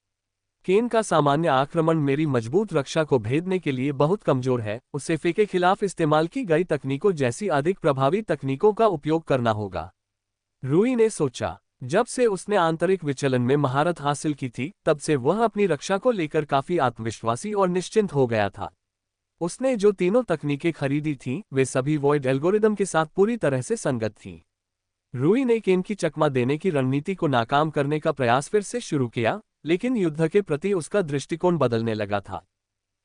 S1: केन का सामान्य आक्रमण मेरी मजबूत रक्षा को भेदने के लिए बहुत कमजोर है। उसे फे के खिलाफ इस्तेमाल की गई तकनीकों जैसी अधिक प्रभावी तकनीकों का उपयोग करना होगा। रूई ने सोचा। जब से उसने आंतरिक विचलन में महारत हासिल की थी, तब से वह अपनी रक्षा को लेकर काफी आत्मविश्वासी और निश्चिंत हो गया था। उसने जो तीनों तकनीकें खरीदी थीं, वे सभी वॉइड एल्गोरिदम के साथ पूरी तरह से संगत थीं। रूई ने केन की चकमा देने की रणनीति को नाकाम करने का प्रयास फिर से शुरू किया, लेकिन युद्ध के प्रति उसका दृष्टिकोण बदलने लगा था।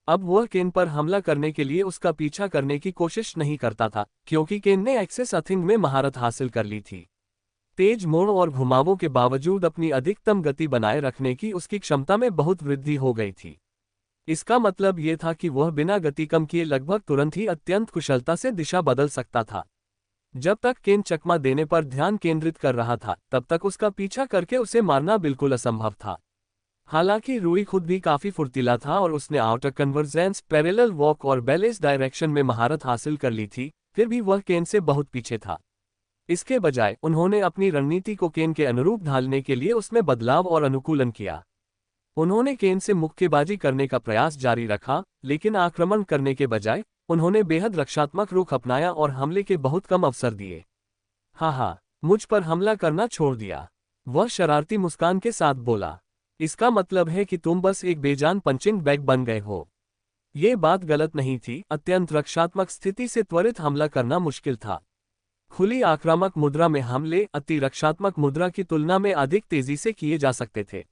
S1: अब वह केन पर हमला करने के लिए उसका पीछा करने की कोशिश नहीं करता था, क्योंकि केन ने एक्सेस अथिंग में महारत हासिल कर ली थी। तेज मोड़ और घुमावों के बावजूद अपनी अधिकतम गति बनाए रखने की उसकी क्षमता में बहुत वृद्धि हो गई थी। इसका मतलब ये था कि वह बिना गति कम किए लगभग तुरंत ही अत्यंत कुशलता से दिशा बदल सकता था। जब तक केन चकमा देने पर ध्यान केंद्रित कर रहा था, तब तक उसका पीछा करके उसे मारना बिल्कुल असंभव था। हालांकि रूई खुद भी काफी फुर्तीला था और उसने आउटर कन्वर्जेंस, पैरेलल वॉक और बैलेंस डायरेक्शन में महारत हासिल कर ली थी, फिर भी वह केन से बहुत पीछे था। इसके बजाय उन्होंने अपनी रणनीति को केन के अनुरूप ढालने के लिए उसमें बदलाव और अनुकूलन किया। उन्होंने केन से मुक्केबाजी करने का प्रयास जारी रखा, लेकिन आक्रमण करने के बजाय उन्होंने बेहद रक्षात्मक रुख अपनाया और हमले के बहुत कम अवसर दिए। हाँ, मुझ पर हमला करना छोड़ दिया, वह शरारती मुस्कान के साथ बोला। इसका मतलब है कि तुम बस एक बेजान पंचिंग बैग बन गए हो। ये बात गलत नहीं थी। अत्यंत रक्षात्मक स्थिति से त्वरित हमला करना मुश्किल था। खुली आक्रामक मुद्रा में हमले अति रक्षात्मक मुद्रा की तुलना में अधिक तेजी से किए जा सकते थे।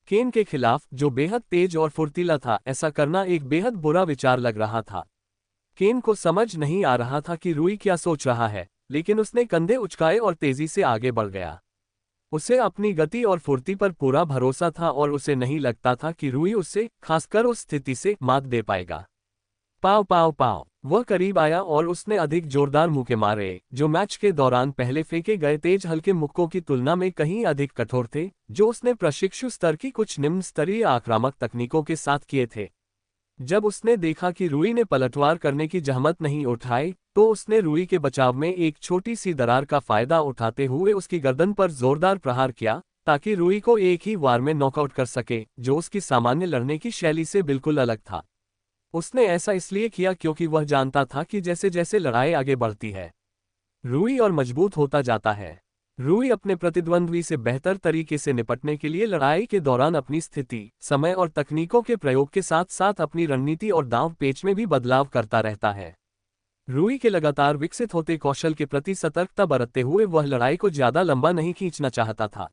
S1: केन के खिलाफ, जो बेहद तेज और फुर्तीला था, ऐसा करना एक बेहद बुरा विचार लग रहा था। केन को समझ नहीं आ रहा था कि रूई क्या सोच रहा है, लेकिन उसने कंधे उचकाए और तेजी से आगे बढ़ गया। उसे अपनी गति और फुर्ती पर पूरा भरोसा था और उसे नहीं लगता था कि रूई उससे, खासकर उस स्थिति से, मात दे पाएगा। पाव पाव पाव! वह करीब आया और उसने अधिक जोरदार मुक्के मारे, जो मैच के दौरान पहले फेंके गए तेज हल्के मुक्कों की तुलना में कहीं अधिक कठोर थे, जो उसने प्रशिक्षु स्तर की कुछ निम्न स्तरीय आक्रामक तकनीकों के साथ किए थे। जब उसने देखा कि रूई ने पलटवार करने की जहमत नहीं उठाई, तो उसने रूई के बचाव में एक छोटी सी दरार का फायदा उठाते हुए उसकी गर्दन पर जोरदार प्रहार किया, ताकि रूई को एक ही वार में नॉकआउट कर सके, जो उसकी सामान्य लड़ने की शैली से बिल्कुल अलग था। उसने ऐसा इसलिए किया क्योंकि वह जानता था कि जैसे जैसे लड़ाई आगे बढ़ती है, रूई और मजबूत होता जाता है। रूई अपने प्रतिद्वंद्वी से बेहतर तरीके से निपटने के लिए लड़ाई के दौरान अपनी स्थिति, समय और तकनीकों के प्रयोग के साथ साथ अपनी रणनीति और दांव पेच में भी बदलाव करता रहता है। रूई के लगातार विकसित होते कौशल के प्रति सतर्कता बरतते हुए वह लड़ाई को ज्यादा लंबा नहीं खींचना चाहता था।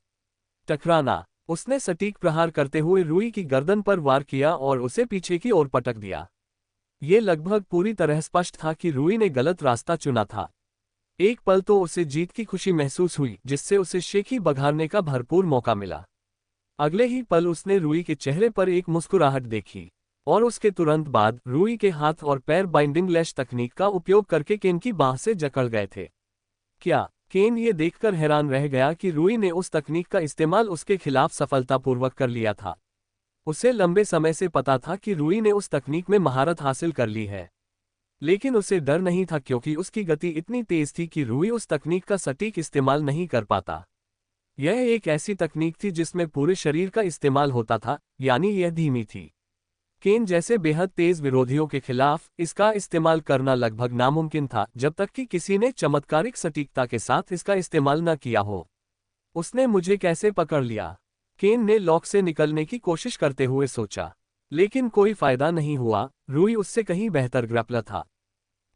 S1: टकराना। उसने सटीक प्रहार करते हुए रूई की गर्दन पर वार किया और उसे पीछे की ओर पटक दिया। ये लगभग पूरी तरह स्पष्ट था कि रूई ने गलत रास्ता चुना था। एक पल तो उसे जीत की खुशी महसूस हुई, जिससे उसे शेखी बघारने का भरपूर मौका मिला। अगले ही पल उसने रूई के चेहरे पर एक मुस्कुराहट देखी, और उसके तुरंत बाद रूई के हाथ और पैर बाइंडिंग लैश तकनीक का उपयोग करके केन की बाह से जकड़ गए थे। क्या? केन ये देखकर हैरान रह गया कि रूई ने उस तकनीक का इस्तेमाल उसके खिलाफ सफलतापूर्वक कर लिया था। उसे लंबे समय से पता था कि रूई ने उस तकनीक में महारत हासिल कर ली है, लेकिन उसे डर नहीं था क्योंकि उसकी गति इतनी तेज थी कि रूई उस तकनीक का सटीक इस्तेमाल नहीं कर पाता। यह एक ऐसी तकनीक थी जिसमें पूरे शरीर का इस्तेमाल होता था, यानी यह धीमी थी। केन जैसे बेहद तेज विरोधियों के खिलाफ इसका इस्तेमाल करना लगभग नामुमकिन था, जब तक कि किसी ने चमत्कारिक सटीकता के साथ इसका इस्तेमाल न किया हो। उसने मुझे कैसे पकड़ लिया? केन ने लॉक से निकलने की कोशिश करते हुए सोचा, लेकिन कोई फायदा नहीं हुआ। रूई उससे कहीं बेहतर ग्रैपलर था।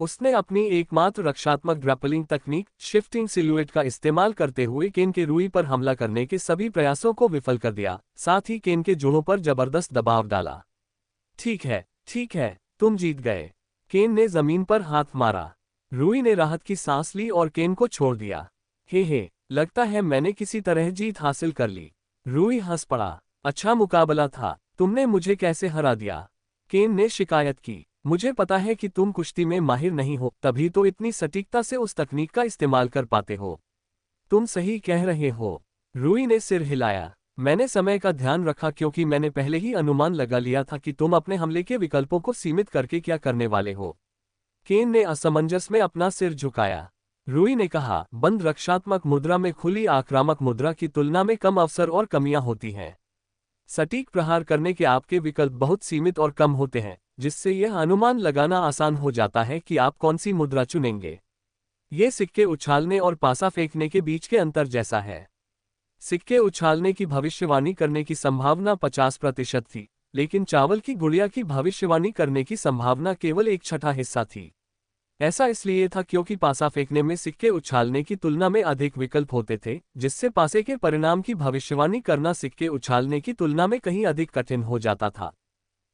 S1: उसने अपनी एकमात्र रक्षात्मक ग्रैपलिंग तकनीक शिफ्टिंग सिलुएट का इस्तेमाल करते हुए केन के रूई पर हमला करने के सभी प्रयासों को विफल कर दिया, साथ ही केन के जोड़ों पर जबरदस्त दबाव डाला। ठीक है, तुम जीत गए। केन ने जमीन पर हाथ मारा। रूई ने राहत की सांस ली और केन को छोड़ दिया। हे, लगता है मैंने किसी तरह जीत हासिल कर ली। रूई हंस पड़ा। अच्छा मुकाबला था, तुमने मुझे कैसे हरा दिया? केन ने शिकायत की। मुझे पता है कि तुम कुश्ती में माहिर नहीं हो, तभी तो इतनी सटीकता से उस तकनीक का इस्तेमाल कर पाते हो। तुम सही कह रहे हो। रूई ने सिर हिलाया। मैंने समय का ध्यान रखा क्योंकि मैंने पहले ही अनुमान लगा लिया था कि तुम अपने हमले के विकल्पों को सीमित करके क्या करने वाले हो। केन ने असमंजस में अपना सिर झुकाया। रूई ने कहा, बंद रक्षात्मक मुद्रा में खुली आक्रामक मुद्रा की तुलना में कम अवसर और कमियां होती हैं। सटीक प्रहार करने के आपके विकल्प बहुत सीमित और कम होते हैं, जिससे यह अनुमान लगाना आसान हो जाता है कि आप कौन सी मुद्रा चुनेंगे। ये सिक्के उछालने और पासा फेंकने के बीच के अंतर जैसा है। सिक्के उछालने की भविष्यवाणी करने की संभावना 50% थी, लेकिन चावल की गुड़िया की भविष्यवाणी करने की संभावना केवल 1/6 हिस्सा थी। ऐसा इसलिए था क्योंकि पासा फेंकने में सिक्के उछालने की तुलना में अधिक विकल्प होते थे, जिससे पासे के परिणाम की भविष्यवाणी करना सिक्के उछालने की तुलना में कहीं अधिक कठिन हो जाता था।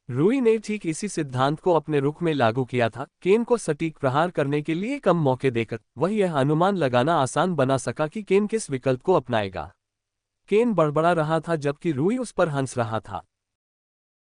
S1: रूई ने ठीक इसी सिद्धांत को अपने रुख में लागू किया था। केन को सटीक प्रहार करने के लिए कम मौके देकर वह यह अनुमान लगाना आसान बना सका कि केन किस विकल्प को अपनाएगा। केन बड़बड़ा रहा था जबकि रूई उस पर हंस रहा था।